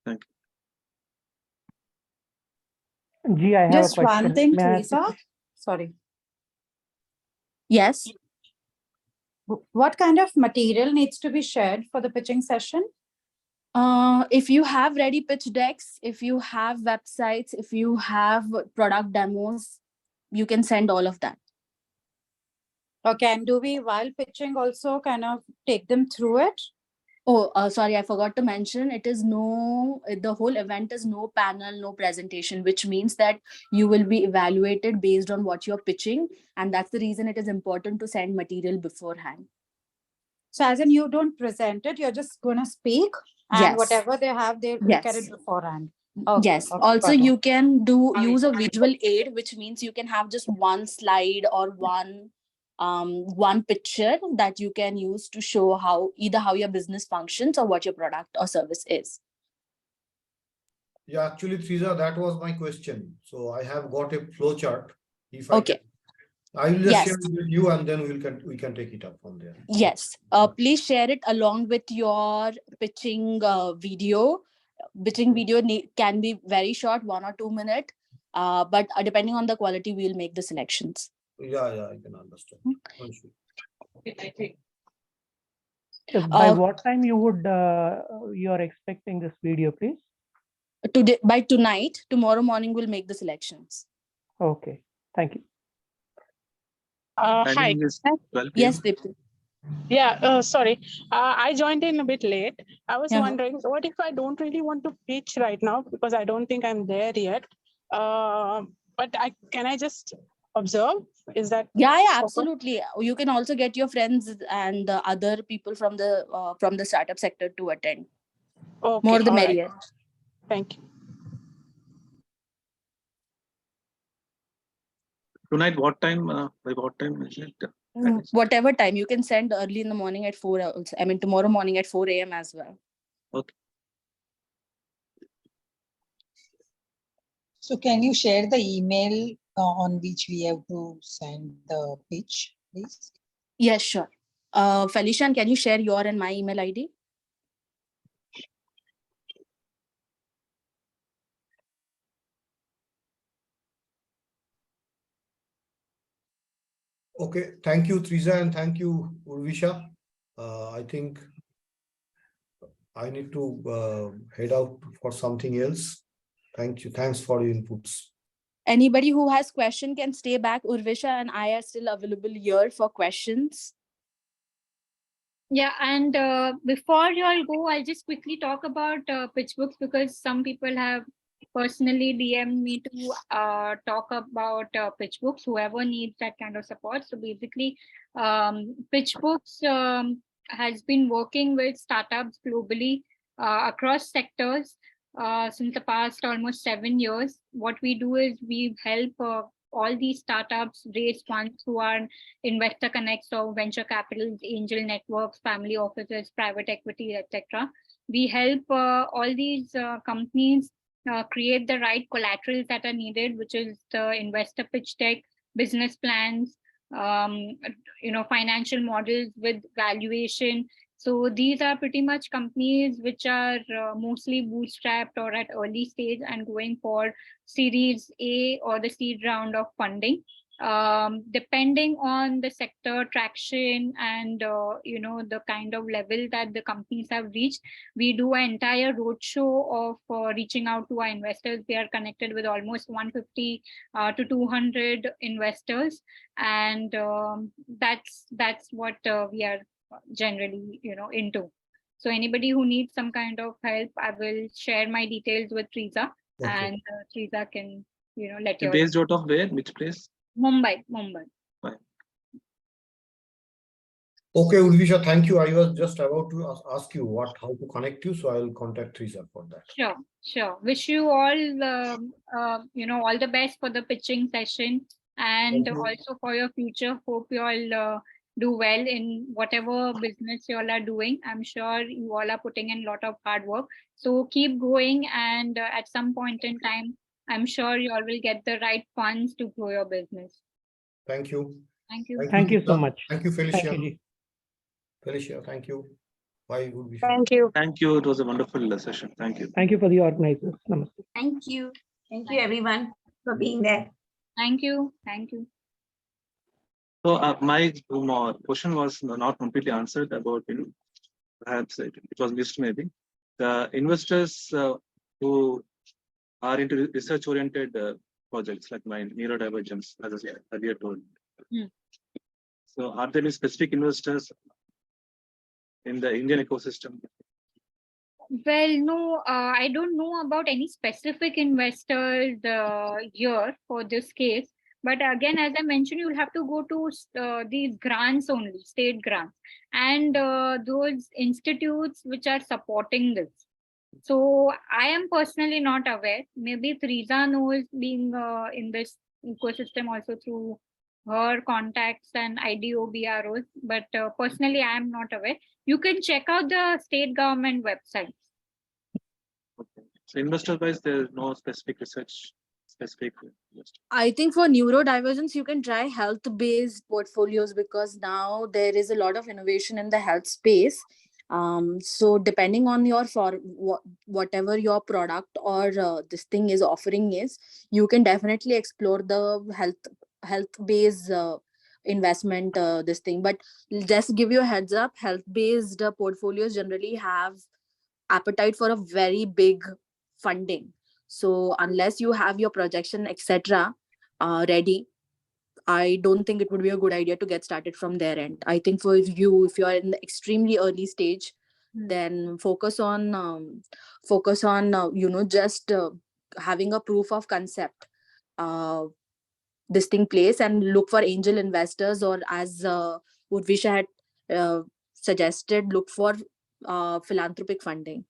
Thank you. G, I have Just a question. one thing, May I ask you- Teresa. Sorry. Yes. What kind of material needs to be shared for the pitching session? If you have ready pitch decks, if you have websites, if you have product demos, you can send all of that. Okay, and do we, while pitching, also kind of take them through it? Oh, sorry, I forgot to mention, the whole event is no panel, no presentation, which means that you will be evaluated based on what you're pitching. And that's the reason it is important to send material beforehand. So as in you don't present it, you're just going to speak and Yes. whatever they have, they look at Yes. it beforehand. Okay, Yes. okay, Also, got it. you can use a visual aid, which means you can have just one slide or one picture that you can use to show how your business functions or what your product or service is. Yeah, actually, Teresa, that was my question. So I have got a flow chart. If Okay. I will just Yes. share it with you, and then we can take it up from there. Yes. Please share it along with your pitching video. Pitching video can be very short, 1 or 2 minutes. But depending on the quality, we'll make the selections. Yeah, I can understand. No issue. By what time you are expecting this video, please? By tonight, tomorrow morning we'll make the selections. Okay, thank you. Hi. Timing is 12 p.m. Yes, Deepti. Yeah, sorry. I joined in a bit late. I was Yeah. wondering, what if I don't really want to pitch right now because I don't think I'm there yet? But can I just observe? Is that? Yeah, absolutely. You can also get your friends and other people from the startup sector to attend. Okay, More the all right. merrier. Thank you. Tonight, what time? By what time is it? Whatever time. You can send early in the morning at 4 also. I mean, tomorrow morning at 4 a.m. as well. Okay. So can you share the email on which we have to send the pitch, please? Yes, sure. Felician, can you share your and my email ID? Okay, thank you, Teresa, and thank you, Urvisha. I think I need to head out for something else. Thank you. Thanks for your inputs. Anybody who has question can stay back. Urvisha and I are still available here for questions. Yeah, and before you all go, I'll just quickly talk about pitch books because some people have personally DM'd me to talk about pitch books, whoever needs that kind of support. So basically, pitch books has been working with startups globally across sectors since the past almost 7 years. What we do is we help all these startups raise funds through our investor connects or venture capitals, angel networks, family offices, private equity, etc. We help all these companies create the right collaterals that are needed, which is the investor pitch deck, business plans, financial models with valuation. So these are pretty much companies which are mostly bootstrapped or at early stage and going for Series A or the seed round of funding. Depending on the sector traction and the kind of level that the companies have reached, we do an entire roadshow of reaching out to our investors. We are connected with almost 150 to 200 investors, and that's what we are generally into. So anybody who needs some kind of help, I will share my details with Teresa, and Teresa can let you know. Based out of where? Which place? Mumbai. Fine. Okay, Urvisha, thank you. I was just about to ask you how to connect you, so I will contact Teresa for that. Sure. Wish you all all the best for the pitching session, and also for your future. Hope you all do well in whatever business you all are doing. I'm sure you all are putting in a lot of hard work. So keep going, and at some point in time, I'm sure you all will get the right funds to grow your business. Thank you. Thank you. Thank you so much. Thank you, Felicia. Thank you. Felicia, thank you. Bye, Urvisha. Thank you. Thank you. It was a wonderful session. Thank you. Thank you for the organizers. Namaste. Thank you. Thank you everyone for being there. Thank you. So my question was not completely answered about, perhaps it was missed maybe. The investors who are into research-oriented projects like mine, neurodivergence, as I earlier told. So are there any specific investors in the Indian ecosystem? Well, no, I don't know about any specific investors here for this case. But again, as I mentioned, you'll have to go to these grants only, state grants, and those institutes which are supporting this. So I am personally not aware. Maybe Teresa knows, being in this ecosystem also through her contacts and IDOBROs, but personally I am not aware. You can check out the state government websites. Okay. So investor wise, there's no specific research. I think for neurodivergence, you can try health-based portfolios, because now there is a lot of innovation in the health space. So depending on your whatever your product or this thing is offering is, you can definitely explore the health-based investment this thing. But just give you a heads up, health-based portfolios generally have appetite for a very big funding. So unless you have your projection, etc., ready, I don't think it would be a good idea to get started from their end. I think for you, if you are in the extremely early stage, then focus on just having a proof of concept, this thing place, and look for angel investors, or as Urvisha had suggested, look for philanthropic funding.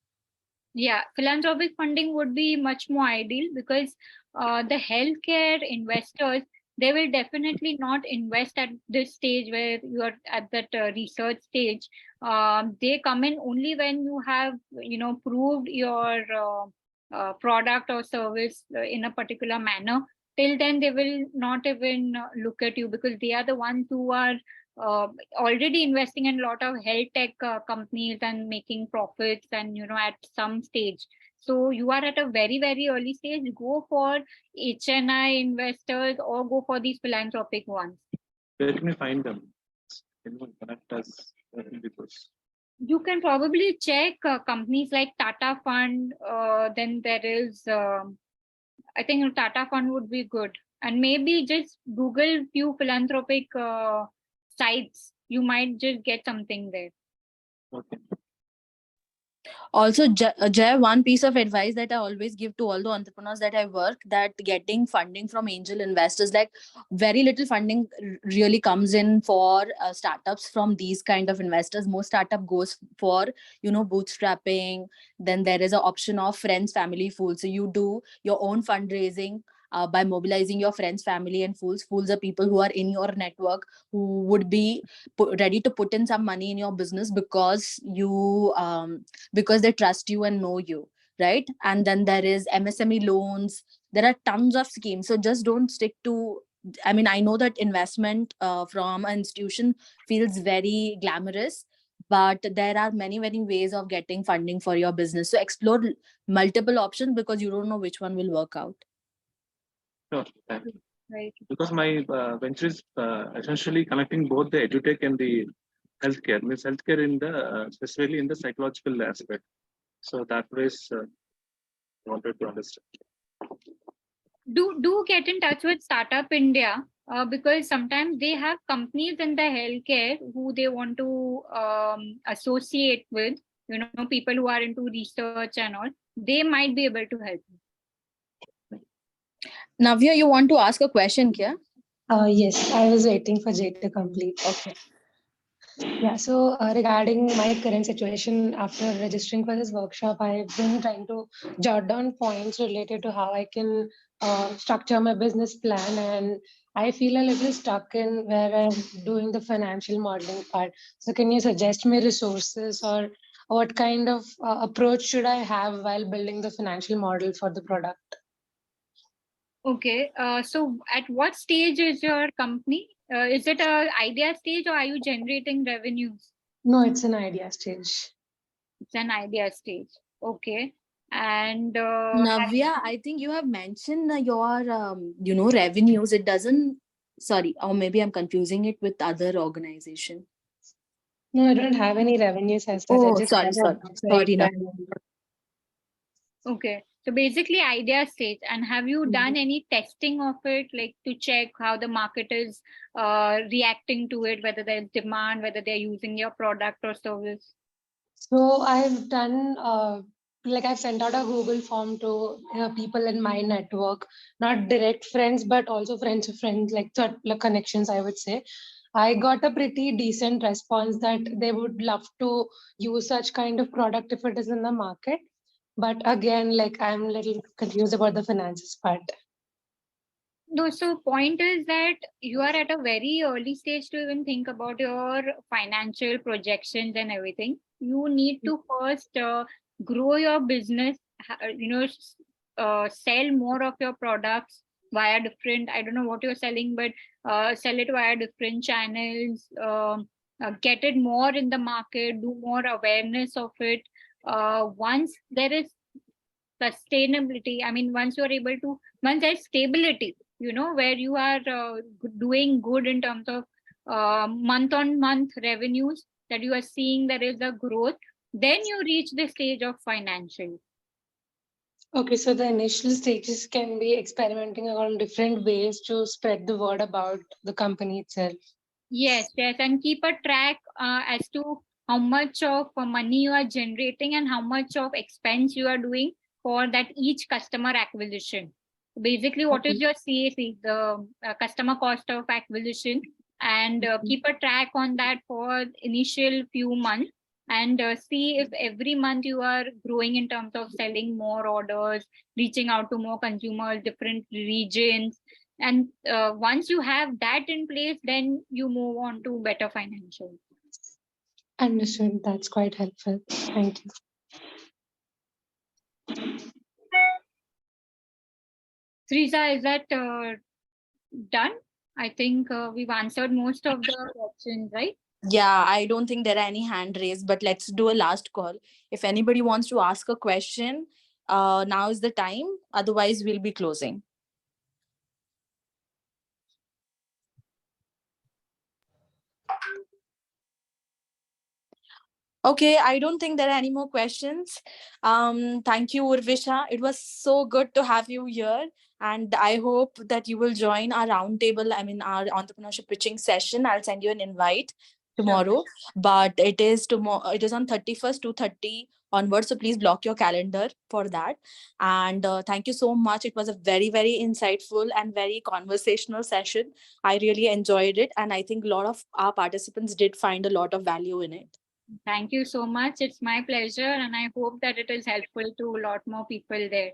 Yeah, philanthropic funding would be much more ideal, because the healthcare investors, they will definitely not invest at this stage where you are at that research stage. They come in only when you have proved your product or service in a particular manner. Till then, they will not even look at you, because they are the ones who are already investing in a lot of health tech companies and making profits, and at some stage. So you are at a very, very early stage, go for HNI investors or go for these philanthropic ones. Where can we find them? Can you connect us? You can probably check companies like Tata Fund. Then there is, I think Tata Fund would be good. And maybe just Google few philanthropic sites. You might just get something there. Okay. Also, Jay, one piece of advice that I always give to all the entrepreneurs that I work, that getting funding from angel investors, like very little funding really comes in for startups from these kind of investors. Most startup goes for, bootstrapping. Then there is an option of friends, family, fools. So you do your own fundraising by mobilizing your friends, family, and fools. Fools are people who are in your network, who would be ready to put in some money in your business because because they trust you and know you, right? And then there is MSME loans. There are tons of schemes. So just don't stick to, I know that investment from an institution feels very glamorous, but there are many, many ways of getting funding for your business. So explore multiple options, because you don't know which one will work out. Sure. Thank you. Right. Because my venture is essentially connecting both the edutech and the healthcare. Means healthcare in the specifically in the psychological aspect. So that was wanted to understand. Do get in touch with Startup India because sometimes they have companies in the healthcare who they want to associate with. You know, people who are into research and all. They might be able to help you. Navya, you want to ask a question, Kya? Yes, I was waiting for Jay to complete. Okay. Yeah, so regarding my current situation after registering for this workshop, I've been trying to jot down points related to how I can structure my business plan, and I feel a little stuck in where I'm doing the financial modeling part. So can you suggest me resources or what kind of approach should I have while building the financial model for the product? Okay, so at what stage is your company? Is it a idea stage or are you generating revenues? No, it's an idea stage. It's an idea stage. Okay. And Navya, I think you have mentioned your revenues. It doesn't, sorry, or maybe I'm confusing it with other organization. No, I don't have any revenues as such. I Oh, just sorry, have sorry. a Sorry, Navya. breakdown. okay. So basically idea stage. And have you done any testing of it, like to check how the market is reacting to it, whether there's demand, whether they're using your product or service? So I've done like I've sent out a Google form to people in my network, not direct friends, but also friends of friends, like third connections, I would say. I got a pretty decent response that they would love to use such kind of product if it is in the market. But again, like I'm a little confused about the finances part. No, so point is that you are at a very early stage to even think about your financial projections and everything. You need to first grow your business, sell more of your products via different, I don't know what you're selling, but sell it via different channels, get it more in the market, do more awareness of it. Once there is sustainability, I mean, once there's stability, where you are doing good in terms of month on month revenues, that you are seeing there is a growth, then you reach the stage of financial. Okay, so the initial stages can be experimenting on different ways to spread the word about the company itself. Yes, and keep a track as to how much of money you are generating and how much of expense you are doing for that each customer acquisition. Basically, what is your CAC, the customer cost of acquisition, and keep a track on that for initial few months, and see if every month you are growing in terms of selling more orders, reaching out to more consumers, different regions. And once you have that in place, then you move on to better financials. Understood. That's quite helpful. Thank you. Sriza, is that done? I think we've answered most of the questions, right? Yeah, I don't think there are any hand raised, but let's do a last call. If anybody wants to ask a question, now is the time. Otherwise, we'll be closing. Okay, I don't think there are any more questions. Thank you, Urvisha. It was so good to have you here. And I hope that you will join our roundtable, our entrepreneurship pitching session. I'll send you an invite tomorrow. Sure. But it is tomorrow. It is on 31st to 30 onwards. So please block your calendar for that. And thank you so much. It was a very, very insightful and very conversational session. I really enjoyed it. And I think a lot of our participants did find a lot of value in it. Thank you so much. It's my pleasure. And I hope that it is helpful to a lot more people there.